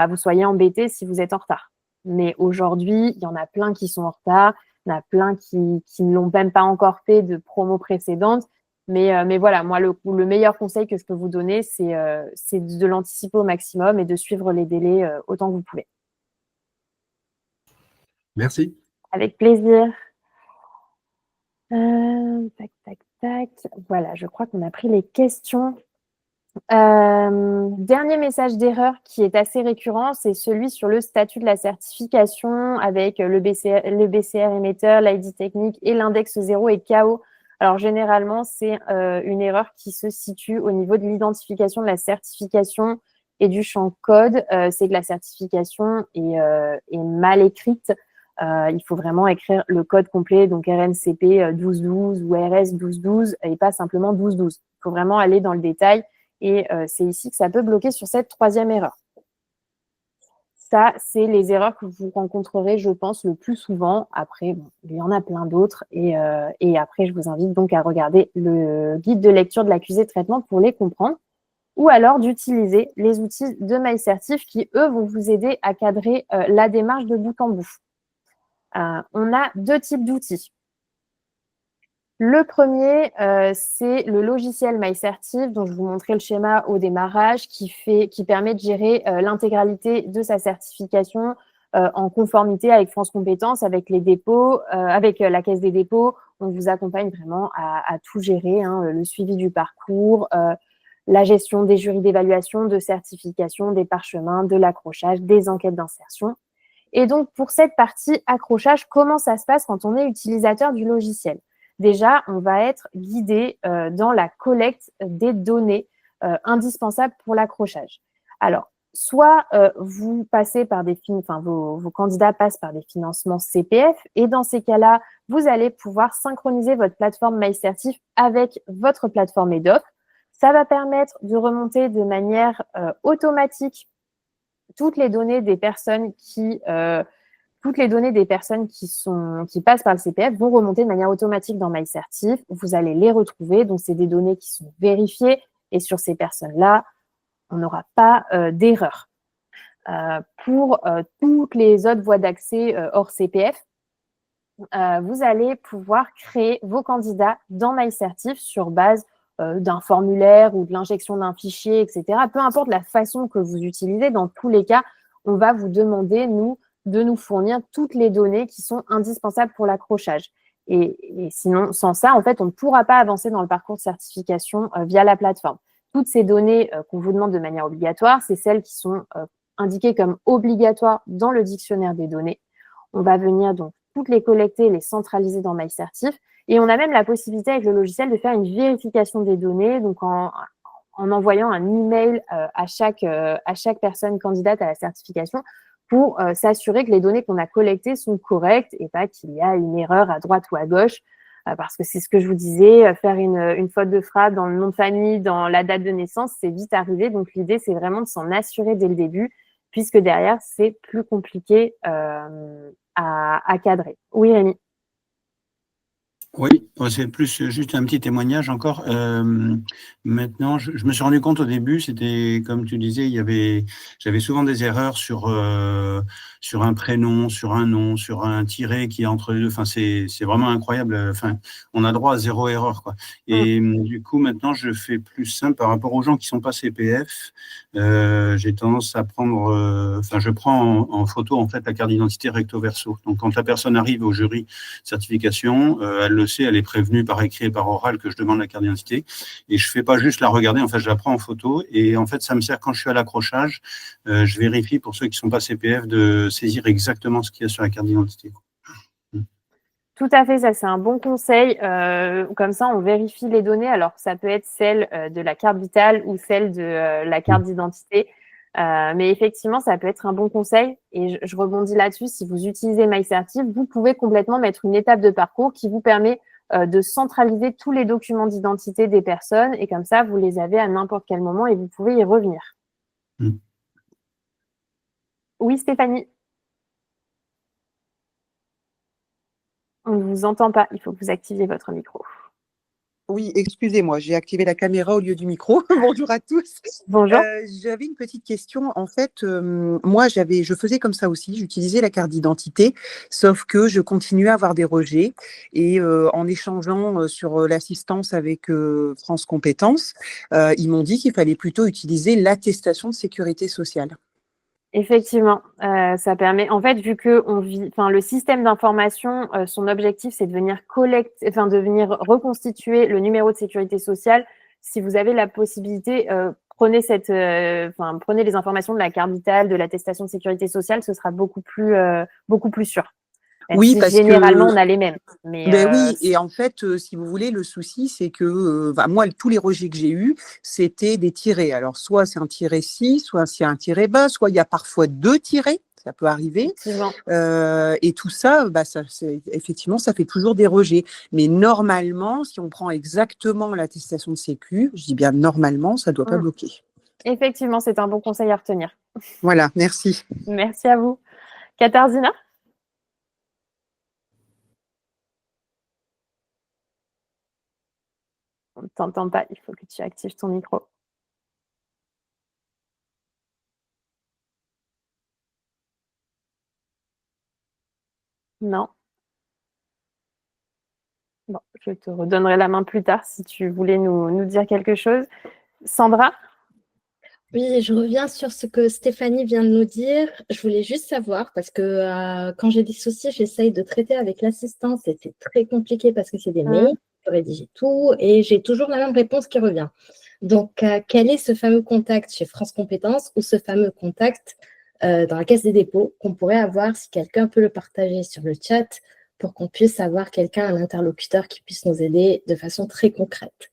vous soyez embêtés si vous êtes en retard. Mais aujourd'hui, il y en a plein qui sont en retard, il y en a plein qui ne l'ont même pas encore fait de promo précédente. Mais voilà, moi, le meilleur conseil que je peux vous donner, c'est de l'anticiper au maximum et de suivre les délais autant que vous pouvez. Merci. Avec plaisir. Tac, tac, tac. Voilà, je crois qu'on a pris les questions. Dernier message d'erreur qui est assez récurrent, c'est celui sur le statut de la certification avec le BCR émetteur, l'ID technique et l'index 0 et KO. Alors, généralement, c'est une erreur qui se situe au niveau de l'identification de la certification et du champ code. C'est que la certification est mal écrite. Il faut vraiment écrire le code complet, donc RNCP 1212 ou RS 1212 et pas simplement 1212. Il faut vraiment aller dans le détail et c'est ici que ça peut bloquer sur cette troisième erreur. Ça, c'est les erreurs que vous rencontrerez, je pense, le plus souvent. Après, il y en a plein d'autres et après, je vous invite donc à regarder le guide de lecture de l'accusé de traitement pour les comprendre ou alors d'utiliser les outils de MyCertif qui, eux, vont vous aider à cadrer la démarche de bout en bout. On a 2 types d'outils. Le premier, c'est le logiciel MyCertif, dont je vous montrais le schéma au démarrage, qui permet de gérer l'intégralité de sa certification en conformité avec France Compétences, avec les dépôts, avec la Caisse des dépôts. On vous accompagne vraiment à tout gérer, le suivi du parcours, la gestion des jurys d'évaluation, de certification, des parchemins, de l'accrochage, des enquêtes d'insertion. Et donc, pour cette partie accrochage, comment ça se passe quand on est utilisateur du logiciel? Déjà, on va être guidé dans la collecte des données indispensables pour l'accrochage. Alors, soit vous passez par vos candidats passent par des financements CPF et dans ces cas-là, vous allez pouvoir synchroniser votre plateforme MyCertif avec votre plateforme EDOF. Ça va permettre de remonter de manière automatique toutes les données des personnes qui passent par le CPF vont remonter de manière automatique dans MyCertif. Vous allez les retrouver. Donc, c'est des données qui sont vérifiées. Et sur ces personnes-là, on n'aura pas d'erreur. Pour toutes les autres voies d'accès hors CPF, vous allez pouvoir créer vos candidats dans MyCertif sur base d'un formulaire ou de l'injection d'un fichier, etc. Peu importe la façon que vous utilisez, dans tous les cas, on va vous demander, de nous fournir toutes les données qui sont indispensables pour l'accrochage. Et sinon, sans ça, en fait, on ne pourra pas avancer dans le parcours de certification via la plateforme. Toutes ces données qu'on vous demande de manière obligatoire, c'est celles qui sont indiquées comme obligatoires dans le dictionnaire des données. On va venir donc toutes les collecter, les centraliser dans MyCertif. Et on a même la possibilité avec le logiciel de faire une vérification des données, donc en envoyant un email à chaque personne candidate à la certification pour s'assurer que les données qu'on a collectées sont correctes et pas qu'il y a une erreur à droite ou à gauche. Parce que c'est ce que je vous disais, faire une faute de frappe dans le nom de famille, dans la date de naissance, c'est vite arrivé. Donc, l'idée, c'est vraiment de s'en assurer dès le début, puisque derrière, c'est plus compliqué à cadrer. Oui, Rémi. Oui, c'est plus juste un petit témoignage encore. Maintenant, je me suis rendu compte au début, c'était comme tu disais, j'avais souvent des erreurs sur un prénom, sur un nom, sur un tiret qui est entre les deux. Enfin, c'est vraiment incroyable. Enfin, on a droit à 0 erreur, quoi. Et du coup, maintenant, je fais plus simple par rapport aux gens qui sont pas CPF. J'ai tendance à prendre, je prends en photo en fait la carte d'identité recto verso. Donc, quand la personne arrive au jury certification, elle le sait, elle est prévenue par écrit et par oral que je demande la carte d'identité. Et je fais pas juste la regarder, en fait, je la prends en photo. Et en fait, ça me sert quand je suis à l'accrochage. Je vérifie pour ceux qui sont pas CPF de saisir exactement ce qu'il y a sur la carte d'identité. Tout à fait, ça c'est un bon conseil. Comme ça, on vérifie les données. Alors, ça peut être celle de la carte vitale ou celle de la carte d'identité. Mais effectivement, ça peut être un bon conseil. Et je rebondis là-dessus. Si vous utilisez MyCertif, vous pouvez complètement mettre une étape de parcours qui vous permet de centraliser tous les documents d'identité des personnes. Et comme ça, vous les avez à n'importe quel moment et vous pouvez y revenir. Oui, Stéphanie. On ne vous entend pas. Il faut que vous activiez votre micro. Oui, excusez-moi, j'ai activé la caméra au lieu du micro. Bonjour à tous. Bonjour. J'avais une petite question. En fait, moi, je faisais comme ça aussi. J'utilisais la carte d'identité, sauf que je continuais à avoir des rejets. Et en échangeant sur l'assistance avec France Compétences, ils m'ont dit qu'il fallait plutôt utiliser l'attestation de sécurité sociale. Effectivement, ça permet. En fait, vu que le système d'information, son objectif, c'est de venir de venir reconstituer le numéro de sécurité sociale. Si vous avez la possibilité, prenez les informations de la carte vitale, de l'attestation de sécurité sociale, ce sera beaucoup plus sûr. Même Oui, si parce généralement que on a les mêmes. Mais oui, et en fait, si vous voulez, le souci, c'est que moi, tous les rejets que j'ai eus, c'était des tirets. Alors, soit c'est un tiret ci, soit c'est un tiret bas, soit il y a parfois 2 tirets, ça peut arriver. effectivement. Et tout ça, effectivement, ça fait toujours des rejets. Mais normalement, si on prend exactement l'attestation de sécu, je dis bien normalement, ça ne doit pas bloquer. Effectivement, c'est un bon conseil à retenir. Voilà, merci. Merci à vous. Katarzyna? On ne t'entend pas, il faut que tu actives ton micro. Non. Bon, je te redonnerai la main plus tard si tu voulais nous dire quelque chose. Sandra? Oui, je reviens sur ce que Stéphanie vient de nous dire. Je voulais juste savoir, parce que quand j'ai des soucis, j'essaye de traiter avec l'assistance et c'est très compliqué parce que c'est des mails, je rédige tout et j'ai toujours la même réponse qui revient. Donc, quel est ce fameux contact chez France Compétences ou ce fameux contact dans la Caisse des dépôts qu'on pourrait avoir si quelqu'un peut le partager sur le chat pour qu'on puisse avoir un interlocuteur qui puisse nous aider de façon très concrète?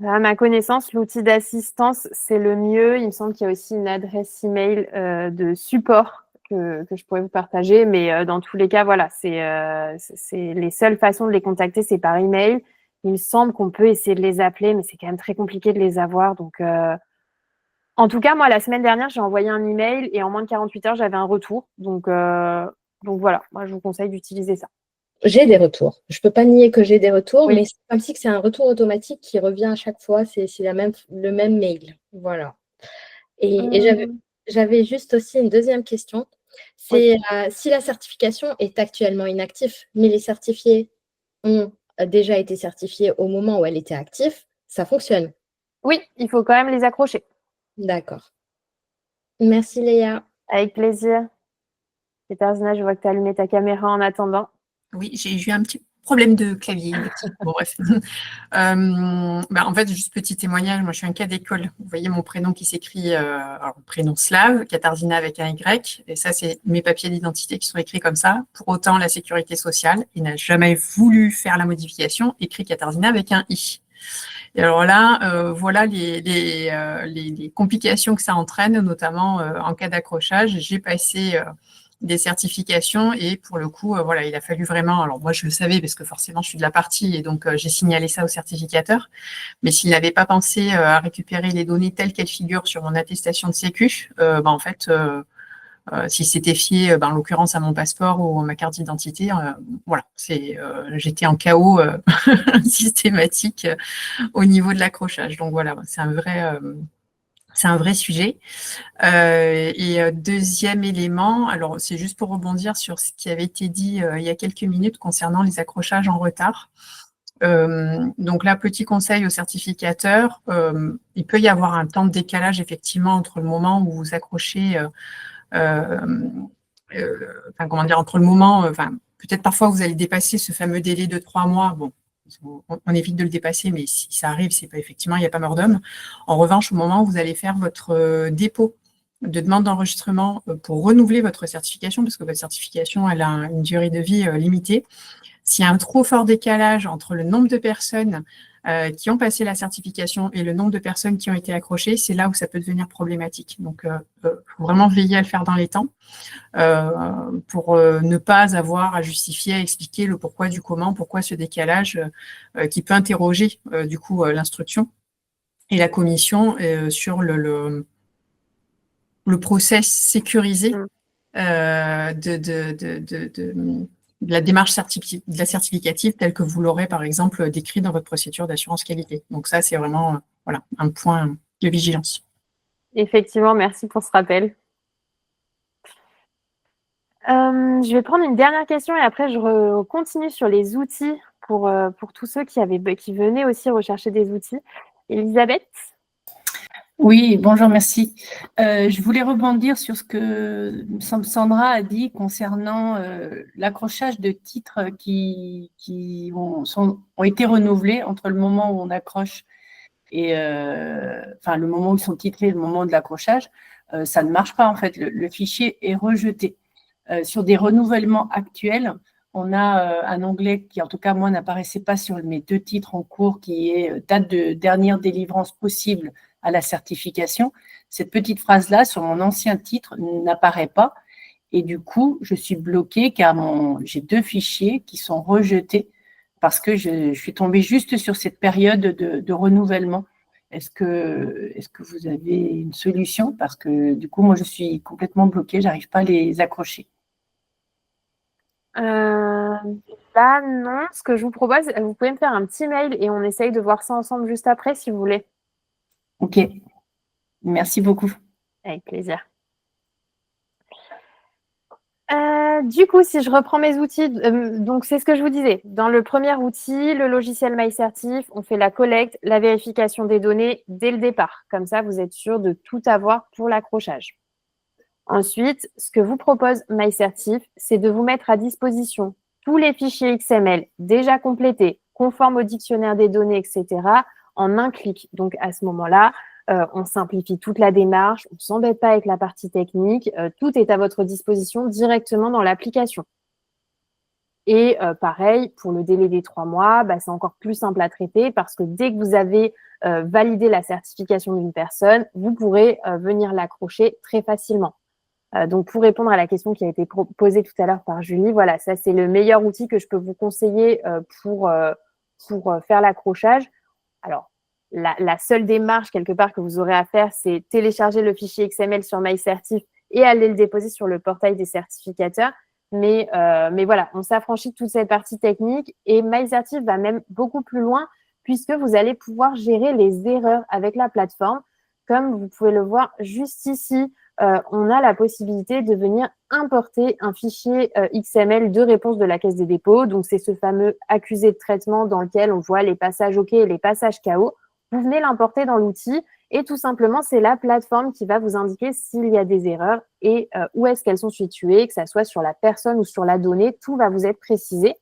À ma connaissance, l'outil d'assistance, c'est le mieux. Il me semble qu'il y a aussi une adresse email de support que je pourrais vous partager. Mais dans tous les cas, voilà, c'est les seules façons de les contacter, c'est par email. Il me semble qu'on peut essayer de les appeler, mais c'est quand même très compliqué de les avoir. Donc, en tout cas, moi, la semaine dernière, j'ai envoyé un email et en moins de 48 heures, j'avais un retour. Donc voilà, moi, je vous conseille d'utiliser ça. J'ai des retours. Je ne peux pas nier que j'ai des retours, Oui. mais c'est comme si c'est un retour automatique qui revient à chaque fois. C'est le même mail. Voilà. Et j'avais juste aussi une deuxième question. C'est si la certification est actuellement inactive, mais les certifiés ont déjà été certifiés au moment où elle était active, ça fonctionne. Oui, il faut quand même les accrocher. D'accord. Merci Léa. Avec plaisir. Katarzyna, je vois que tu as allumé ta caméra en attendant. Oui, j'ai eu un petit problème de clavier. Bon, bref. En fait, juste petit témoignage, moi je suis un cas d'école. Vous voyez mon prénom qui s'écrit, prénom slave, Katarzyna avec un Y. Et ça, c'est mes papiers d'identité qui sont écrits comme ça. Pour autant, la sécurité sociale, il n'a jamais voulu faire la modification, écrit Katarzyna avec un I. Et alors là, voilà les complications que ça entraîne, notamment en cas d'accrochage. J'ai passé des certifications et pour le coup, voilà, il a fallu vraiment. Alors moi, je le savais parce que forcément, je suis de la partie et donc j'ai signalé ça au certificateur. Mais s'il n'avait pas pensé à récupérer les données telles qu'elles figurent sur mon attestation de sécu, en fait, s'il s'était fié, en l'occurrence, à mon passeport ou à ma carte d'identité, voilà, j'étais en chaos systématique au niveau de l'accrochage. Donc voilà, c'est un vrai sujet. Deuxième élément, alors c'est juste pour rebondir sur ce qui avait été dit il y a quelques minutes concernant les accrochages en retard. Donc là, petit conseil aux certificateurs, il peut y avoir un temps de décalage effectivement entre le moment où vous accrochez, entre le moment, peut-être parfois vous allez dépasser ce fameux délai de 3 mois. Bon, on évite de le dépasser, mais si ça arrive, c'est pas effectivement, il n'y a pas mort d'homme. En revanche, au moment où vous allez faire votre dépôt de demande d'enregistrement pour renouveler votre certification, parce que votre certification, elle a une durée de vie limitée. S'il y a un trop fort décalage entre le nombre de personnes qui ont passé la certification et le nombre de personnes qui ont été accrochées, c'est là où ça peut devenir problématique. Donc, il faut vraiment veiller à le faire dans les temps pour ne pas avoir à justifier, à expliquer le pourquoi du comment, pourquoi ce décalage qui peut interroger du coup l'instruction et la commission sur le process sécurisé de la démarche certificative telle que vous l'aurez, par exemple, décrit dans votre procédure d'assurance qualité. Donc ça, c'est vraiment un point de vigilance. Effectivement, merci pour ce rappel. Je vais prendre une dernière question et après, je continue sur les outils pour tous ceux qui venaient aussi rechercher des outils. Elisabeth ? Oui, bonjour, merci. Je voulais rebondir sur ce que Sandra a dit concernant l'accrochage de titres qui ont été renouvelés entre le moment où on accroche et le moment où ils sont titrés et le moment de l'accrochage. Ça ne marche pas en fait, le fichier est rejeté. Sur des renouvellements actuels, on a un onglet qui, en tout cas, moi, n'apparaissait pas sur mes 2 titres en cours, qui est date de dernière délivrance possible à la certification. Cette petite phrase-là, sur mon ancien titre, n'apparaît pas. Et du coup, je suis bloquée car j'ai 2 fichiers qui sont rejetés parce que je suis tombée juste sur cette période de renouvellement. Est-ce que vous avez une solution? Parce que du coup, moi, je suis complètement bloquée, je n'arrive pas à les accrocher. Là, non. Ce que je vous propose, vous pouvez me faire un petit mail et on essaye de voir ça ensemble juste après, si vous voulez. Ok. Merci beaucoup. Avec plaisir. Du coup, si je reprends mes outils, donc c'est ce que je vous disais. Dans le premier outil, le logiciel MyCertif, on fait la collecte, la vérification des données dès le départ. Comme ça, vous êtes sûr de tout avoir pour l'accrochage. Ensuite, ce que vous propose MyCertif, c'est de vous mettre à disposition tous les fichiers XML déjà complétés, conformes au dictionnaire des données, etc., en un clic. Donc, à ce moment-là, on simplifie toute la démarche, on ne s'embête pas avec la partie technique, tout est à votre disposition directement dans l'application. Et pareil, pour le délai des 3 mois, c'est encore plus simple à traiter parce que dès que vous avez validé la certification d'une personne, vous pourrez venir l'accrocher très facilement. Donc, pour répondre à la question qui a été posée tout à l'heure par Julie, voilà, ça, c'est le meilleur outil que je peux vous conseiller pour faire l'accrochage. Alors, la seule démarche, quelque part, que vous aurez à faire, c'est télécharger le fichier XML sur MyCertif et aller le déposer sur le portail des certificateurs. Mais voilà, on s'affranchit de toute cette partie technique et MyCertif va même beaucoup plus loin puisque vous allez pouvoir gérer les erreurs avec la plateforme. Comme vous pouvez le voir juste ici, on a la possibilité de venir importer un fichier XML de réponse de la Caisse des dépôts. Donc, c'est ce fameux accusé de traitement dans lequel on voit les passages OK et les passages KO. Vous venez l'importer dans l'outil et tout simplement, c'est la plateforme qui va vous indiquer s'il y a des erreurs et où est-ce qu'elles sont situées, que ça soit sur la personne ou sur la donnée. Tout va vous être précisé.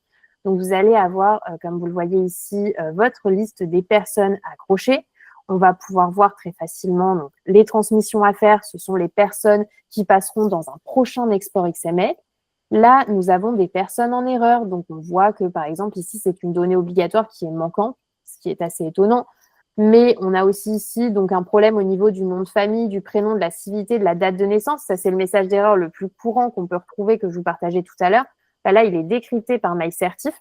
Donc, vous allez avoir, comme vous le voyez ici, votre liste des personnes accrochées. On va pouvoir voir très facilement donc, les transmissions à faire. Ce sont les personnes qui passeront dans un prochain export XML. Là, nous avons des personnes en erreur. Donc, on voit que, par exemple, ici, c'est une donnée obligatoire qui est manquante, ce qui est assez étonnant. Mais on a aussi ici donc un problème au niveau du nom de famille, du prénom, de la civilité, de la date de naissance. Ça, c'est le message d'erreur le plus courant qu'on peut retrouver, que je vous partageais tout à l'heure. Là, il est décrypté par MyCertif.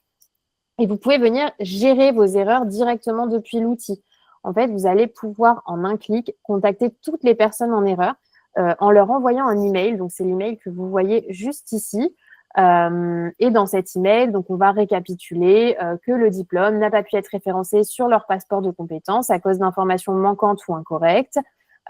Et vous pouvez venir gérer vos erreurs directement depuis l'outil. En fait, vous allez pouvoir, en un clic, contacter toutes les personnes en erreur en leur envoyant un email. Donc, c'est l'email que vous voyez juste ici. Et dans cet email, donc on va récapituler que le diplôme n'a pas pu être référencé sur leur passeport de compétences à cause d'informations manquantes ou incorrectes.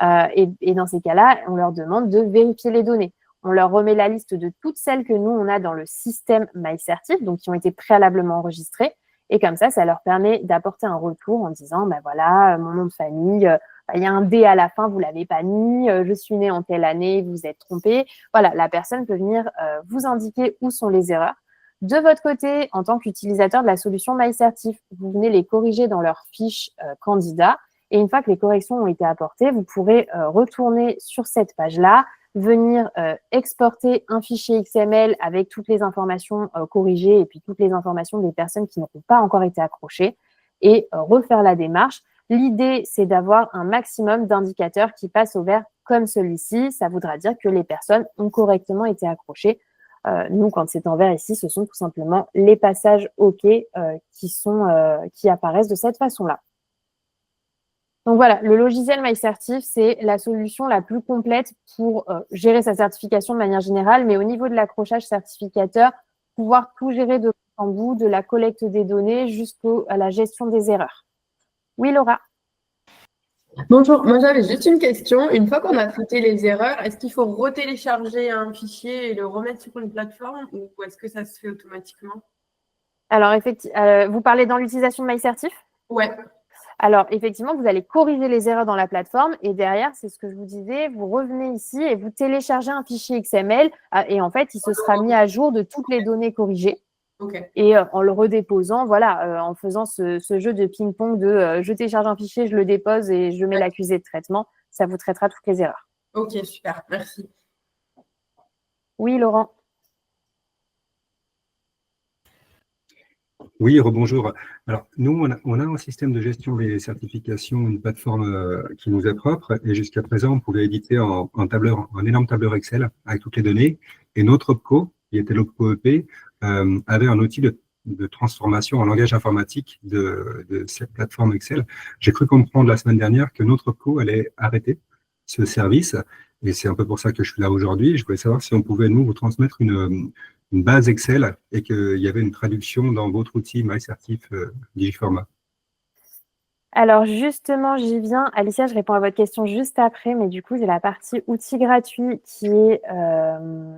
Et dans ces cas-là, on leur demande de vérifier les données. On leur remet la liste de toutes celles que nous, on a dans le système MyCertif, donc qui ont été préalablement enregistrées. Et comme ça leur permet d'apporter un retour en disant, ben voilà, mon nom de famille, il y a un D à la fin, vous ne l'avez pas mis, je suis née en telle année, vous êtes trompé. Voilà, la personne peut venir vous indiquer où sont les erreurs. De votre côté, en tant qu'utilisateur de la solution MyCertif, vous venez les corriger dans leur fiche candidat. Et une fois que les corrections ont été apportées, vous pourrez retourner sur cette page-là, venir exporter un fichier XML avec toutes les informations corrigées et puis toutes les informations des personnes qui n'auront pas encore été accrochées et refaire la démarche. L'idée, c'est d'avoir un maximum d'indicateurs qui passent au vert comme celui-ci. Ça voudra dire que les personnes ont correctement été accrochées. Nous, quand c'est en vert ici, ce sont tout simplement les passages OK qui apparaissent de cette façon-là. Donc voilà, le logiciel MyCertif, c'est la solution la plus complète pour gérer sa certification de manière générale, mais au niveau de l'accrochage certificateur, pouvoir tout gérer de bout en bout, de la collecte des données jusqu'à la gestion des erreurs. Oui, Laura. Bonjour, moi j'avais juste une question. Une fois qu'on a traité les erreurs, est-ce qu'il faut retélécharger un fichier et le remettre sur une plateforme ou est-ce que ça se fait automatiquement? Alors, vous parlez dans l'utilisation de MyCertif? Ouais. Alors, effectivement, vous allez corriger les erreurs dans la plateforme et derrière, c'est ce que je vous disais, vous revenez ici et vous téléchargez un fichier XML et en fait, il se sera mis à jour de toutes les données corrigées. Okay. Et en le redéposant, voilà, en faisant ce jeu de ping-pong de je télécharge un fichier, je le dépose et je mets l'accusé de traitement, ça vous traitera toutes les erreurs. Ok, super, merci. Oui, Laurent. Oui, rebonjour. Alors, nous, on a un système de gestion des certifications, une plateforme qui nous est propre. Et jusqu'à présent, on pouvait éditer un énorme tableur Excel avec toutes les données. Et notre OPCO, qui était l'OPCO EP, avait un outil de transformation en langage informatique de cette plateforme Excel. J'ai cru comprendre la semaine dernière que notre OPCO allait arrêter ce service. Et c'est un peu pour ça que je suis là aujourd'hui. Je voulais savoir si on pouvait, nous, vous transmettre une base Excel et qu'il y avait une traduction dans votre outil MyCertif Digiformat. Alors justement, j'y viens. Alicia, je réponds à votre question juste après, mais du coup, c'est la partie outils gratuits qui est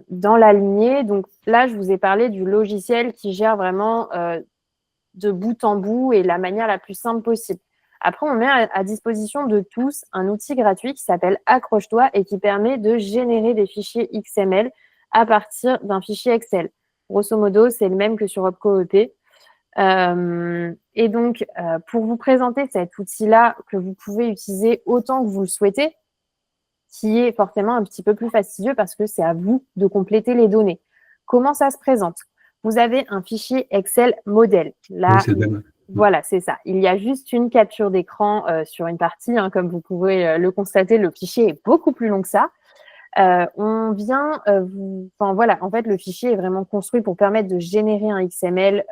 dans la lignée. Donc là, je vous ai parlé du logiciel qui gère vraiment de bout en bout et la manière la plus simple possible. Après, on met à disposition de tous un outil gratuit qui s'appelle Accroche-toi et qui permet de générer des fichiers XML à partir d'un fichier Excel. Grosso modo, c'est le même que sur OPCO EP. Et donc, pour vous présenter cet outil-là que vous pouvez utiliser autant que vous le souhaitez, qui est forcément un petit peu plus fastidieux parce que c'est à vous de compléter les données. Comment ça se présente? Vous avez un fichier Excel modèle. Là, oui, voilà, c'est ça. Il y a juste une capture d'écran sur une partie. Hein, comme vous pouvez le constater, le fichier est beaucoup plus long que ça. On vient, voilà, en fait, le fichier est vraiment construit pour permettre de générer un XML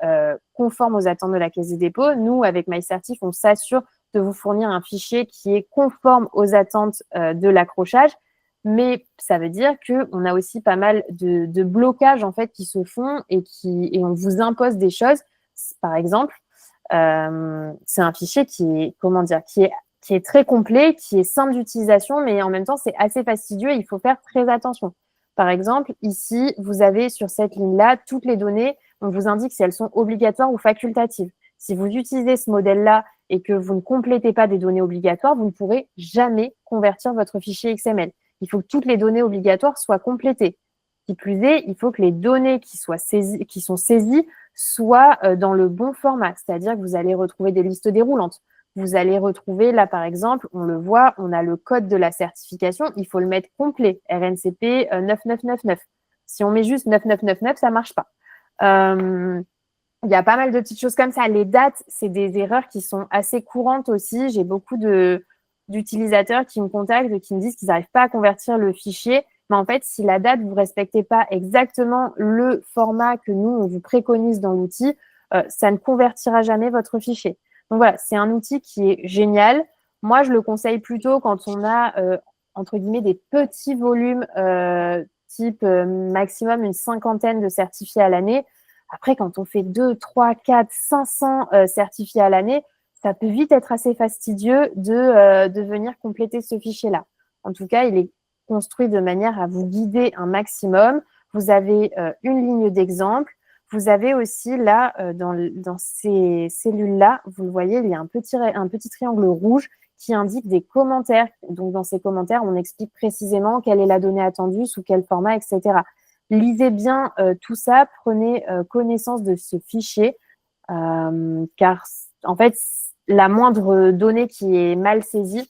conforme aux attentes de la Caisse des dépôts. Nous, avec MyCertif, on s'assure de vous fournir un fichier qui est conforme aux attentes de l'accrochage. Mais ça veut dire qu'on a aussi pas mal de blocages en fait qui se font et on vous impose des choses. Par exemple, c'est un fichier qui est très complet, qui est simple d'utilisation, mais en même temps, c'est assez fastidieux et il faut faire très attention. Par exemple, ici, vous avez sur cette ligne-là toutes les données. On vous indique si elles sont obligatoires ou facultatives. Si vous utilisez ce modèle-là et que vous ne complétez pas des données obligatoires, vous ne pourrez jamais convertir votre fichier XML. Il faut que toutes les données obligatoires soient complétées. Qui plus est, il faut que les données qui sont saisies soient dans le bon format, c'est-à-dire que vous allez retrouver des listes déroulantes. Vous allez retrouver, là par exemple, on le voit, on a le code de la certification, il faut le mettre complet, RNCP 9999. Si on met juste 9999, ça ne marche pas. il y a pas mal de petites choses comme ça. Les dates, c'est des erreurs qui sont assez courantes aussi. J'ai beaucoup d'utilisateurs qui me contactent et qui me disent qu'ils n'arrivent pas à convertir le fichier. Mais en fait, si la date, vous ne respectez pas exactement le format que nous, on vous préconise dans l'outil, ça ne convertira jamais votre fichier. Donc voilà, c'est un outil qui est génial. Moi, je le conseille plutôt quand on a, entre guillemets, des petits volumes, type maximum une 50aine de certifiés à l'année. Après, quand on fait 2, 3, 4, 500 certifiés à l'année, ça peut vite être assez fastidieux de venir compléter ce fichier-là. En tout cas, il est construit de manière à vous guider un maximum. Vous avez une ligne d'exemple. Vous avez aussi là, dans ces cellules-là, vous le voyez, il y a un petit triangle rouge qui indique des commentaires. Donc, dans ces commentaires, on explique précisément quelle est la donnée attendue, sous quel format, etc. Lisez bien tout ça, prenez connaissance de ce fichier, car en fait, la moindre donnée qui est mal saisie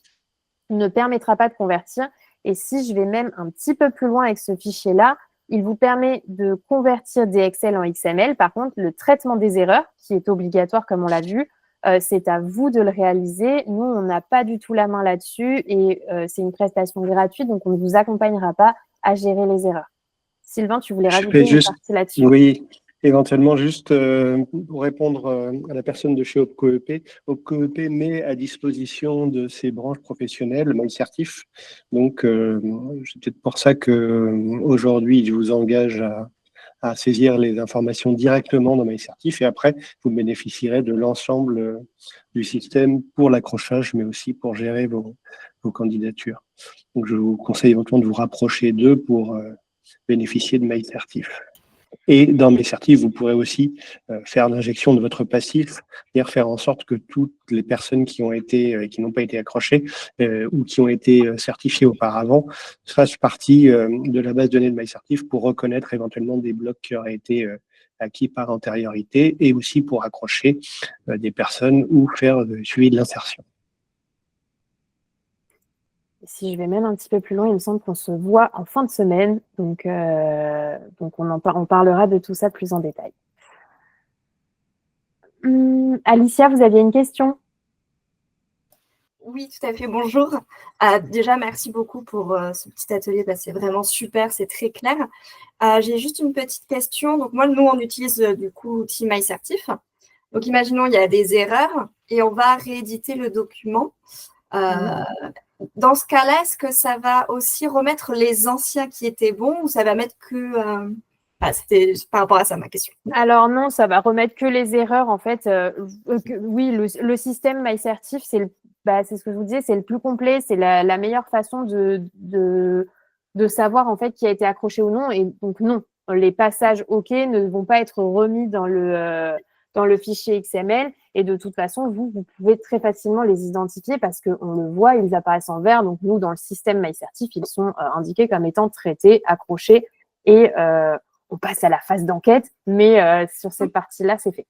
ne permettra pas de convertir. Et si je vais même un petit peu plus loin avec ce fichier-là, il vous permet de convertir des Excel en XML. Par contre, le traitement des erreurs, qui est obligatoire comme on l'a vu, c'est à vous de le réaliser. Nous, on n'a pas du tout la main là-dessus et c'est une prestation gratuite, donc on ne vous accompagnera pas à gérer les erreurs. Sylvain, tu voulais rajouter une partie là-dessus? Oui, éventuellement, juste pour répondre à la personne de chez OpcoEP. OpcoEP met à disposition de ses branches professionnelles MyCertif. Donc, c'est peut-être pour ça qu'aujourd'hui, je vous engage à saisir les informations directement dans MyCertif et après, vous bénéficierez de l'ensemble du système pour l'accrochage, mais aussi pour gérer vos candidatures. Donc, je vous conseille éventuellement de vous rapprocher d'eux pour bénéficier de MyCertif. Et dans MyCertif, vous pourrez aussi faire l'injection de votre passif, c'est-à-dire faire en sorte que toutes les personnes qui n'ont pas été accrochées ou qui ont été certifiées auparavant fassent partie de la base de données de MyCertif pour reconnaître éventuellement des blocs qui auraient été acquis par antériorité et aussi pour accrocher des personnes ou faire le suivi de l'insertion. Si je vais même un petit peu plus loin, il me semble qu'on se voit en fin de semaine. Donc on parlera de tout ça plus en détail. Alicia, vous aviez une question? Oui, tout à fait. Bonjour. Déjà, merci beaucoup pour ce petit atelier. C'est vraiment super, c'est très clair. J'ai juste une petite question. Donc moi, nous, on utilise du coup l'outil MyCertif. Donc imaginons, il y a des erreurs et on va rééditer le document. Dans ce cas-là, est-ce que ça va aussi remettre les anciens qui étaient bons ou ça va mettre que… C'était par rapport à ça ma question. Alors non, ça va remettre que les erreurs. En fait, oui, le système MyCertif, c'est ce que je vous disais, c'est le plus complet, c'est la meilleure façon de savoir en fait qui a été accroché ou non. Et donc non, les passages OK ne vont pas être remis dans le fichier XML. Et de toute façon, vous pouvez très facilement les identifier parce qu'on le voit, ils apparaissent en vert. Donc, nous, dans le système MyCertif, ils sont indiqués comme étant traités, accrochés et on passe à la phase d'enquête. Mais sur cette partie-là, c'est fait.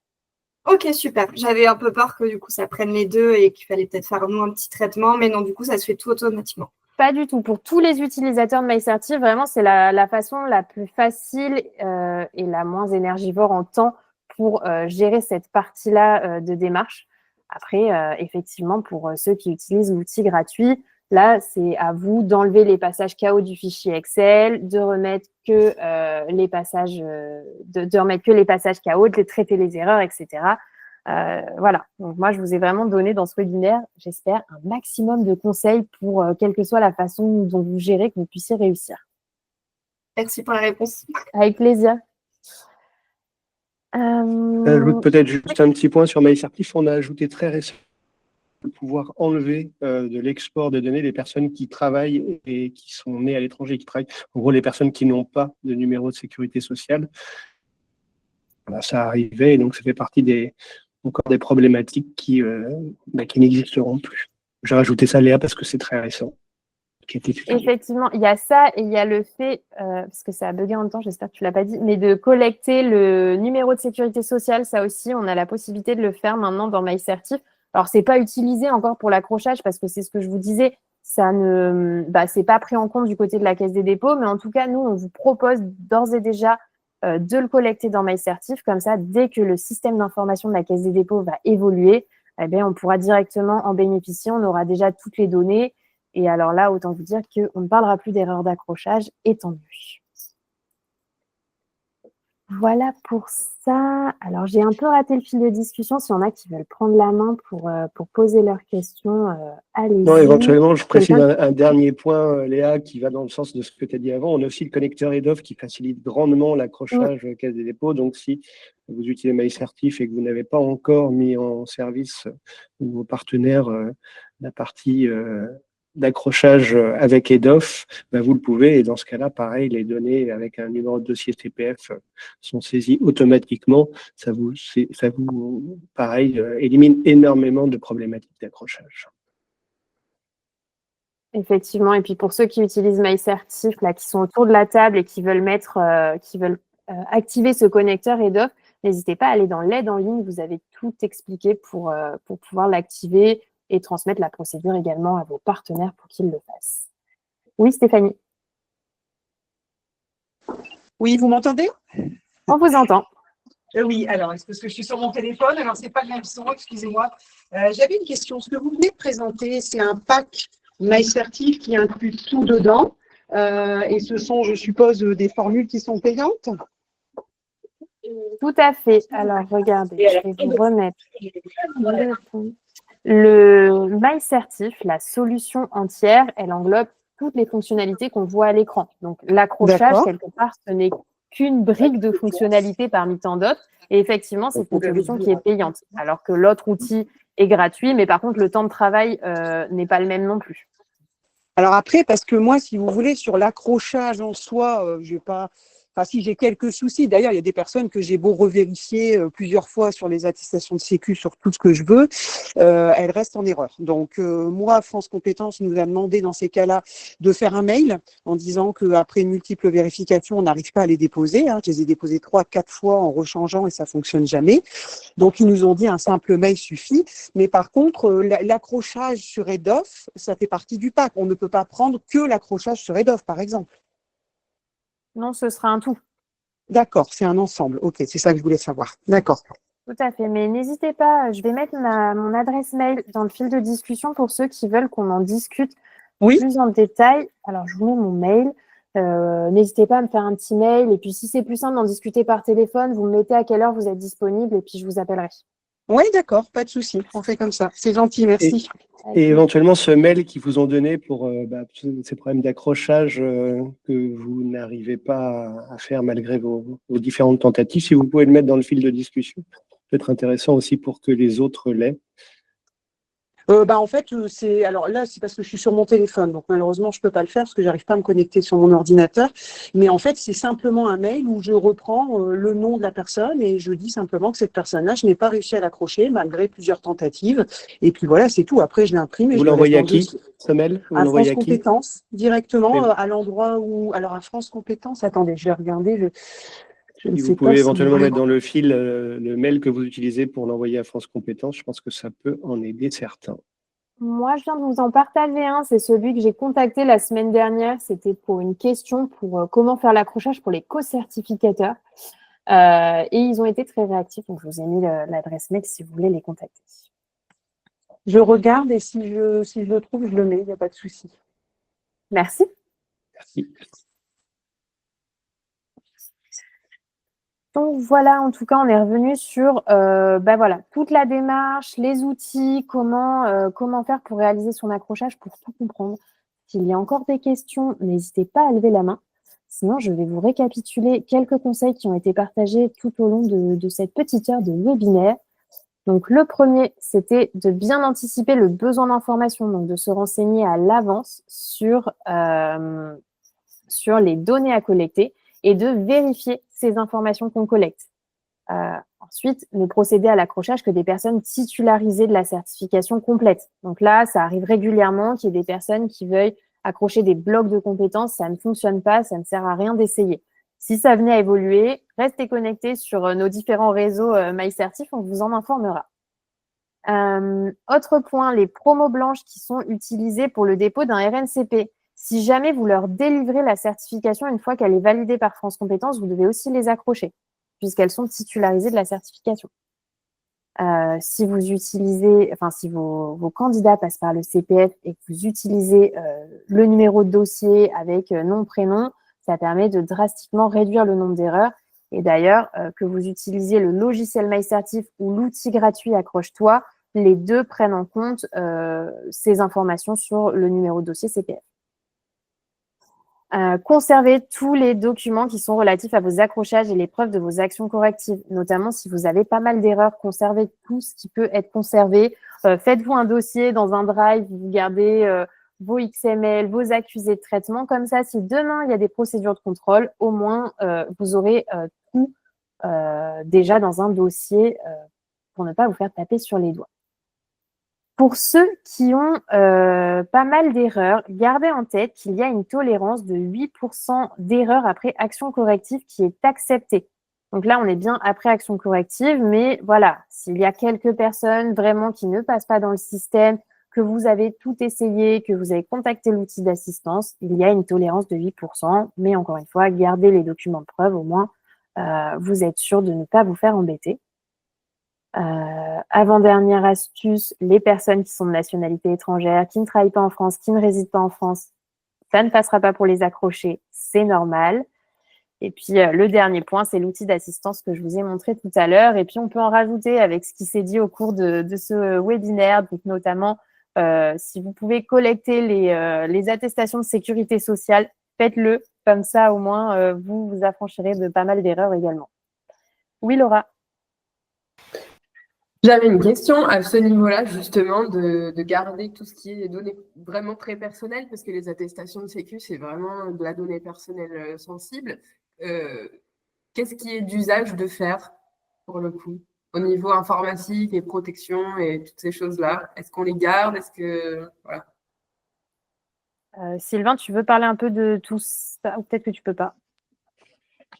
Ok, super. J'avais un peu peur que du coup, ça prenne les deux et qu'il fallait peut-être faire nous un petit traitement. Mais non, du coup, ça se fait tout automatiquement. Pas du tout. Pour tous les utilisateurs de MyCertif, vraiment, c'est la façon la plus facile et la moins énergivore en temps pour gérer cette partie-là de démarche. Après, effectivement, pour ceux qui utilisent l'outil gratuit, là, c'est à vous d'enlever les passages KO du fichier Excel, de remettre que les passages, de remettre que les passages KO, de les traiter les erreurs, etc. Voilà. Donc moi, je vous ai vraiment donné dans ce webinaire, j'espère, un maximum de conseils pour quelle que soit la façon dont vous gérez, que vous puissiez réussir. Merci pour la réponse. Avec plaisir. J'ajoute peut-être juste un petit point sur MyCertif. On a ajouté très récemment de pouvoir enlever de l'export de données les personnes qui travaillent et qui sont nées à l'étranger, qui travaillent. En gros, les personnes qui n'ont pas de numéro de sécurité sociale. Voilà, ça arrivait et donc ça fait partie encore des problématiques qui n'existeront plus. J'ai rajouté ça, Léa, parce que c'est très récent. Effectivement, il y a ça et il y a le fait, parce que ça a bugué en même temps, j'espère que tu ne l'as pas dit, mais de collecter le numéro de sécurité sociale, ça aussi, on a la possibilité de le faire maintenant dans MyCertif. Alors, ce n'est pas utilisé encore pour l'accrochage parce que c'est ce que je vous disais, ça c'est pas pris en compte du côté de la Caisse des dépôts, mais en tout cas, nous, on vous propose d'ores et déjà de le collecter dans MyCertif. Comme ça, dès que le système d'information de la Caisse des dépôts va évoluer, eh bien, on pourra directement en bénéficier. On aura déjà toutes les données. Et alors là, autant vous dire qu'on ne parlera plus d'erreur d'accrochage, et tant mieux. Voilà pour ça. Alors, j'ai un peu raté le fil de discussion. S'il y en a qui veulent prendre la main pour poser leurs questions, allez-y. Non, éventuellement, je précise un dernier point, Léa, qui va dans le sens de ce que tu as dit avant. On a aussi le connecteur EDOF qui facilite grandement l'accrochage Caisse des dépôts. Donc, si vous utilisez MyCertif et que vous n'avez pas encore mis en service vos partenaires la partie d'accrochage avec EDOF, ben vous le pouvez. Et dans ce cas-là, pareil, les données avec un numéro de dossier CPF sont saisies automatiquement. Ça vous pareil, élimine énormément de problématiques d'accrochage. Effectivement. Et puis pour ceux qui utilisent MyCertif, là, qui sont autour de la table et qui veulent activer ce connecteur EDOF, n'hésitez pas à aller dans l'aide en ligne. Vous avez tout expliqué pour pouvoir l'activer et transmettre la procédure également à vos partenaires pour qu'ils le fassent. Oui, Stéphanie. Oui, vous m'entendez? On vous entend. Oui, alors, est-ce que je suis sur mon téléphone? Alors, ce n'est pas le même son, excusez-moi. J'avais une question. Ce que vous venez de présenter, c'est un pack MyCertif qui inclut tout dedans. Et ce sont, je suppose, des formules qui sont payantes? Tout à fait. Alors, regardez, je vais vous remettre le MyCertif, la solution entière, elle englobe toutes les fonctionnalités qu'on voit à l'écran. Donc, l'accrochage, quelque part, ce n'est qu'une brique de fonctionnalité parmi tant d'autres. Et effectivement, c'est une solution qui est payante, alors que l'autre outil est gratuit, mais par contre, le temps de travail n'est pas le même non plus. Alors après, parce que moi, si vous voulez, sur l'accrochage en soi, je vais pas... Enfin, si j'ai quelques soucis, d'ailleurs, il y a des personnes que j'ai beau revérifier plusieurs fois sur les attestations de sécu, sur tout ce que je veux, elles restent en erreur. Donc, moi, France Compétences nous a demandé dans ces cas-là de faire un mail en disant qu'après une multiple vérification, on n'arrive pas à les déposer. Je les ai déposés 3-4 fois en rechangeant et ça fonctionne jamais. Donc, ils nous ont dit un simple mail suffit. Mais par contre, l'accrochage sur EDOF, ça fait partie du pack. On ne peut pas prendre que l'accrochage sur EDOF, par exemple. Non, ce sera un tout. D'accord, c'est un ensemble. Ok, c'est ça que je voulais savoir. D'accord. Tout à fait. Mais n'hésitez pas, je vais mettre mon adresse mail dans le fil de discussion pour ceux qui veulent qu'on en discute plus en détail. Alors, je vous mets mon mail. N'hésitez pas à me faire un petit mail. Et puis, si c'est plus simple d'en discuter par téléphone, vous me mettez à quelle heure vous êtes disponible et puis je vous appellerai. Oui, d'accord, pas de souci. On fait comme ça. C'est gentil, merci. Et éventuellement, ce mail qu'ils vous ont donné pour ces problèmes d'accrochage que vous n'arrivez pas à faire malgré vos différentes tentatives, si vous pouvez le mettre dans le fil de discussion, peut-être intéressant aussi pour que les autres l'aient. En fait, alors là, c'est parce que je suis sur mon téléphone, donc malheureusement, je peux pas le faire parce que j'arrive pas à me connecter sur mon ordinateur. Mais en fait, c'est simplement un mail où je reprends le nom de la personne et je dis simplement que cette personne-là, je n'ai pas réussi à l'accrocher malgré plusieurs tentatives. Et puis voilà, c'est tout. Après, je l'imprime et vous l'envoyez à qui, ce mail? À France Compétences, directement à l'endroit où. Alors à France Compétences, attendez, je vais regarder. Vous pouvez éventuellement mettre dans le fil le mail que vous utilisez pour l'envoyer à France Compétences. Je pense que ça peut en aider certains. Moi, je viens de vous en partager un. C'est celui que j'ai contacté la semaine dernière. C'était pour une question pour comment faire l'accrochage pour les co-certificateurs. Et ils ont été très réactifs. Donc, je vous ai mis l'adresse mail si vous voulez les contacter. Je regarde et si je le trouve, je le mets. Il n'y a pas de souci. Merci. Merci. Donc voilà, en tout cas, on est revenu sur voilà, toute la démarche, les outils, comment faire pour réaliser son accrochage, pour tout comprendre. S'il y a encore des questions, n'hésitez pas à lever la main. Sinon, je vais vous récapituler quelques conseils qui ont été partagés tout au long de cette petite heure de webinaire. Donc le premier, c'était de bien anticiper le besoin d'information, donc de se renseigner à l'avance sur les données à collecter et de vérifier ces informations qu'on collecte. Ensuite, ne procéder à l'accrochage que des personnes titularisées de la certification complète. Donc là, ça arrive régulièrement qu'il y ait des personnes qui veuillent accrocher des blocs de compétences. Ça ne fonctionne pas, ça ne sert à rien d'essayer. Si ça venait à évoluer, restez connectés sur nos différents réseaux MyCertif, on vous en informera. Autre point, les promos blanches qui sont utilisées pour le dépôt d'un RNCP. Si jamais vous leur délivrez la certification une fois qu'elle est validée par France Compétences, vous devez aussi les accrocher, puisqu'elles sont titularisées de la certification. Si vous utilisez, enfin, si vos candidats passent par le CPF et que vous utilisez le numéro de dossier avec nom, prénom, ça permet de drastiquement réduire le nombre d'erreurs. Et d'ailleurs, que vous utilisiez le logiciel MyCertif ou l'outil gratuit Accroche-toi, les deux prennent en compte ces informations sur le numéro de dossier CPF. Conservez tous les documents qui sont relatifs à vos accrochages et les preuves de vos actions correctives, notamment si vous avez pas mal d'erreurs, conservez tout ce qui peut être conservé. Faites-vous un dossier dans un drive, vous gardez vos XML, vos accusés de traitement. Comme ça, si demain, il y a des procédures de contrôle, au moins, vous aurez tout déjà dans un dossier pour ne pas vous faire taper sur les doigts. Pour ceux qui ont pas mal d'erreurs, gardez en tête qu'il y a une tolérance de 8% d'erreurs après action corrective qui est acceptée. Donc là, on est bien après action corrective, mais voilà, s'il y a quelques personnes vraiment qui ne passent pas dans le système, que vous avez tout essayé, que vous avez contacté l'outil d'assistance, il y a une tolérance de 8%, mais encore une fois, gardez les documents de preuve, au moins vous êtes sûr de ne pas vous faire embêter. Avant-dernière astuce, les personnes qui sont de nationalité étrangère, qui ne travaillent pas en France, qui ne résident pas en France, ça ne passera pas pour les accrocher, c'est normal. Et puis, le dernier point, c'est l'outil d'assistance que je vous ai montré tout à l'heure. Et puis, on peut en rajouter avec ce qui s'est dit au cours de ce webinaire, donc notamment, si vous pouvez collecter les attestations de sécurité sociale, faites-le. Comme ça, au moins, vous vous affranchirez de pas mal d'erreurs également. Oui, Laura? J'avais une question à ce niveau-là, justement, de garder tout ce qui est des données vraiment très personnelles, parce que les attestations de sécu, c'est vraiment de la donnée personnelle sensible. Qu'est-ce qui est d'usage de faire, pour le coup, au niveau informatique et protection et toutes ces choses-là? Est-ce qu'on les garde? Est-ce que... Voilà. Sylvain, tu veux parler un peu de tout ça? Ou peut-être que tu peux pas.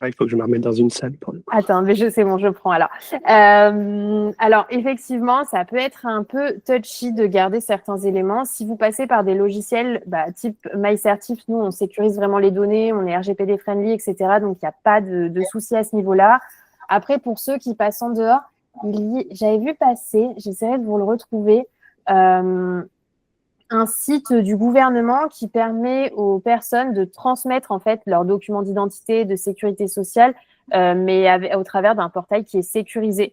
Il faut que je me remette dans une salle pour le coup. Attends, mais c'est bon, je prends alors. Alors, effectivement, ça peut être un peu touchy de garder certains éléments. Si vous passez par des logiciels type MyCertif, nous, on sécurise vraiment les données, on est RGPD friendly, etc. Donc, il n'y a pas de souci à ce niveau-là. Après, pour ceux qui passent en dehors, j'avais vu passer, j'essaierai de vous le retrouver, un site du gouvernement qui permet aux personnes de transmettre en fait leurs documents d'identité, de sécurité sociale, mais au travers d'un portail qui est sécurisé.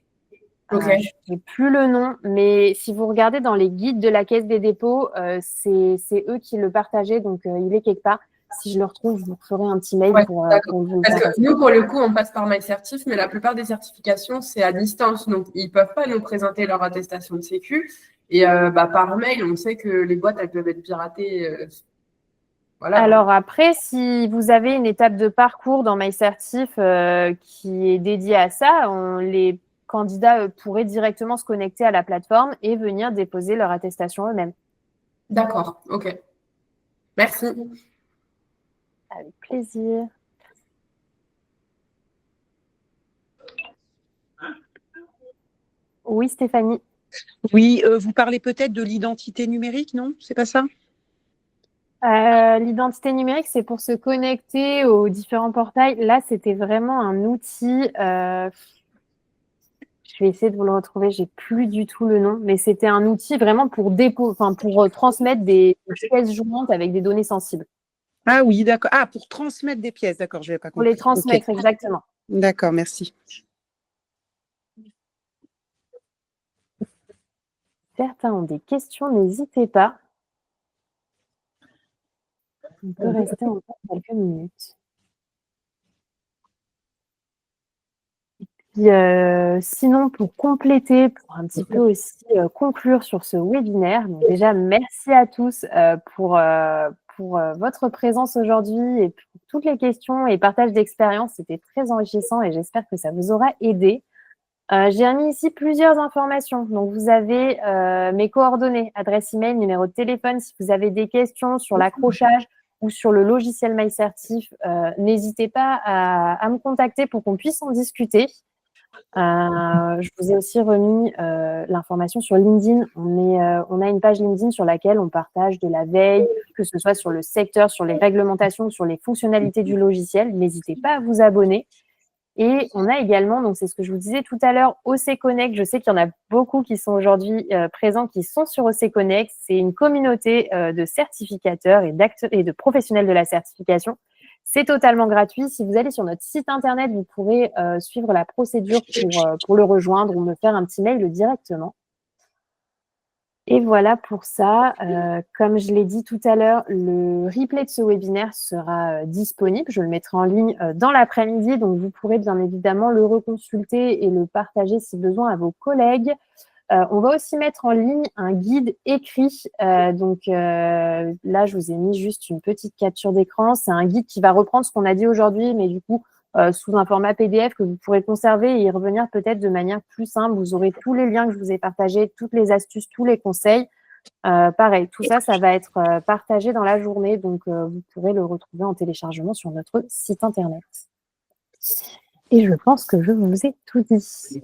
Okay. Je n'ai plus le nom, mais si vous regardez dans les guides de la Caisse des dépôts, c'est eux qui le partageaient, donc il est quelque part. Si je le retrouve, je vous ferai un petit mail pour vous le Parce partager. que nous, pour le coup, on passe par MyCertif, mais la plupart des certifications, c'est à distance. Donc, ils ne peuvent pas nous présenter leur attestation de sécu. Et par mail, on sait que les boîtes, elles peuvent être piratées. Voilà. Alors après, si vous avez une étape de parcours dans MyCertif qui est dédiée à ça, les candidats pourraient directement se connecter à la plateforme et venir déposer leur attestation eux-mêmes. D'accord, ok. Merci. Avec plaisir. Oui, Stéphanie. Oui, vous parlez peut-être de l'identité numérique, non? C'est pas ça? L'identité numérique, c'est pour se connecter aux différents portails. Là, c'était vraiment un outil. Je vais essayer de vous le retrouver. J'ai plus du tout le nom, mais c'était un outil vraiment pour transmettre des pièces jointes avec des données sensibles. Ah oui, d'accord. Ah, pour transmettre des pièces, d'accord, je n'avais pas compris. Pour les transmettre, Okay. exactement. D'accord, merci. Certains ont des questions, n'hésitez pas. On peut rester encore quelques minutes. Et puis, sinon, pour compléter, pour un petit peu aussi conclure sur ce webinaire, donc déjà, merci à tous pour votre présence aujourd'hui et pour toutes les questions et partage d'expérience. C'était très enrichissant et j'espère que ça vous aura aidé. J'ai mis ici plusieurs informations. Donc, vous avez mes coordonnées, adresse email, numéro de téléphone. Si vous avez des questions sur l'accrochage ou sur le logiciel MyCertif, n'hésitez pas à me contacter pour qu'on puisse en discuter. Je vous ai aussi remis l'information sur LinkedIn. On a une page LinkedIn sur laquelle on partage de la veille, que ce soit sur le secteur, sur les réglementations, sur les fonctionnalités du logiciel. N'hésitez pas à vous abonner. Et on a également, donc c'est ce que je vous disais tout à l'heure, OC Connect. Je sais qu'il y en a beaucoup qui sont aujourd'hui présents, qui sont sur OC Connect. C'est une communauté de certificateurs et de professionnels de la certification. C'est totalement gratuit. Si vous allez sur notre site internet, vous pourrez suivre la procédure pour le rejoindre ou me faire un petit mail directement. Et voilà pour ça. Comme je l'ai dit tout à l'heure, le replay de ce webinaire sera disponible. Je le mettrai en ligne dans l'après-midi, donc vous pourrez bien évidemment le reconsulter et le partager si besoin à vos collègues. On va aussi mettre en ligne un guide écrit. Là, je vous ai mis juste une petite capture d'écran. C'est un guide qui va reprendre ce qu'on a dit aujourd'hui, mais du coup, sous un format PDF que vous pourrez conserver et y revenir peut-être de manière plus simple. Vous aurez tous les liens que je vous ai partagés, toutes les astuces, tous les conseils. Pareil, tout ça, ça va être partagé dans la journée. Donc, vous pourrez le retrouver en téléchargement sur notre site internet. Et je pense que je vous ai tout dit.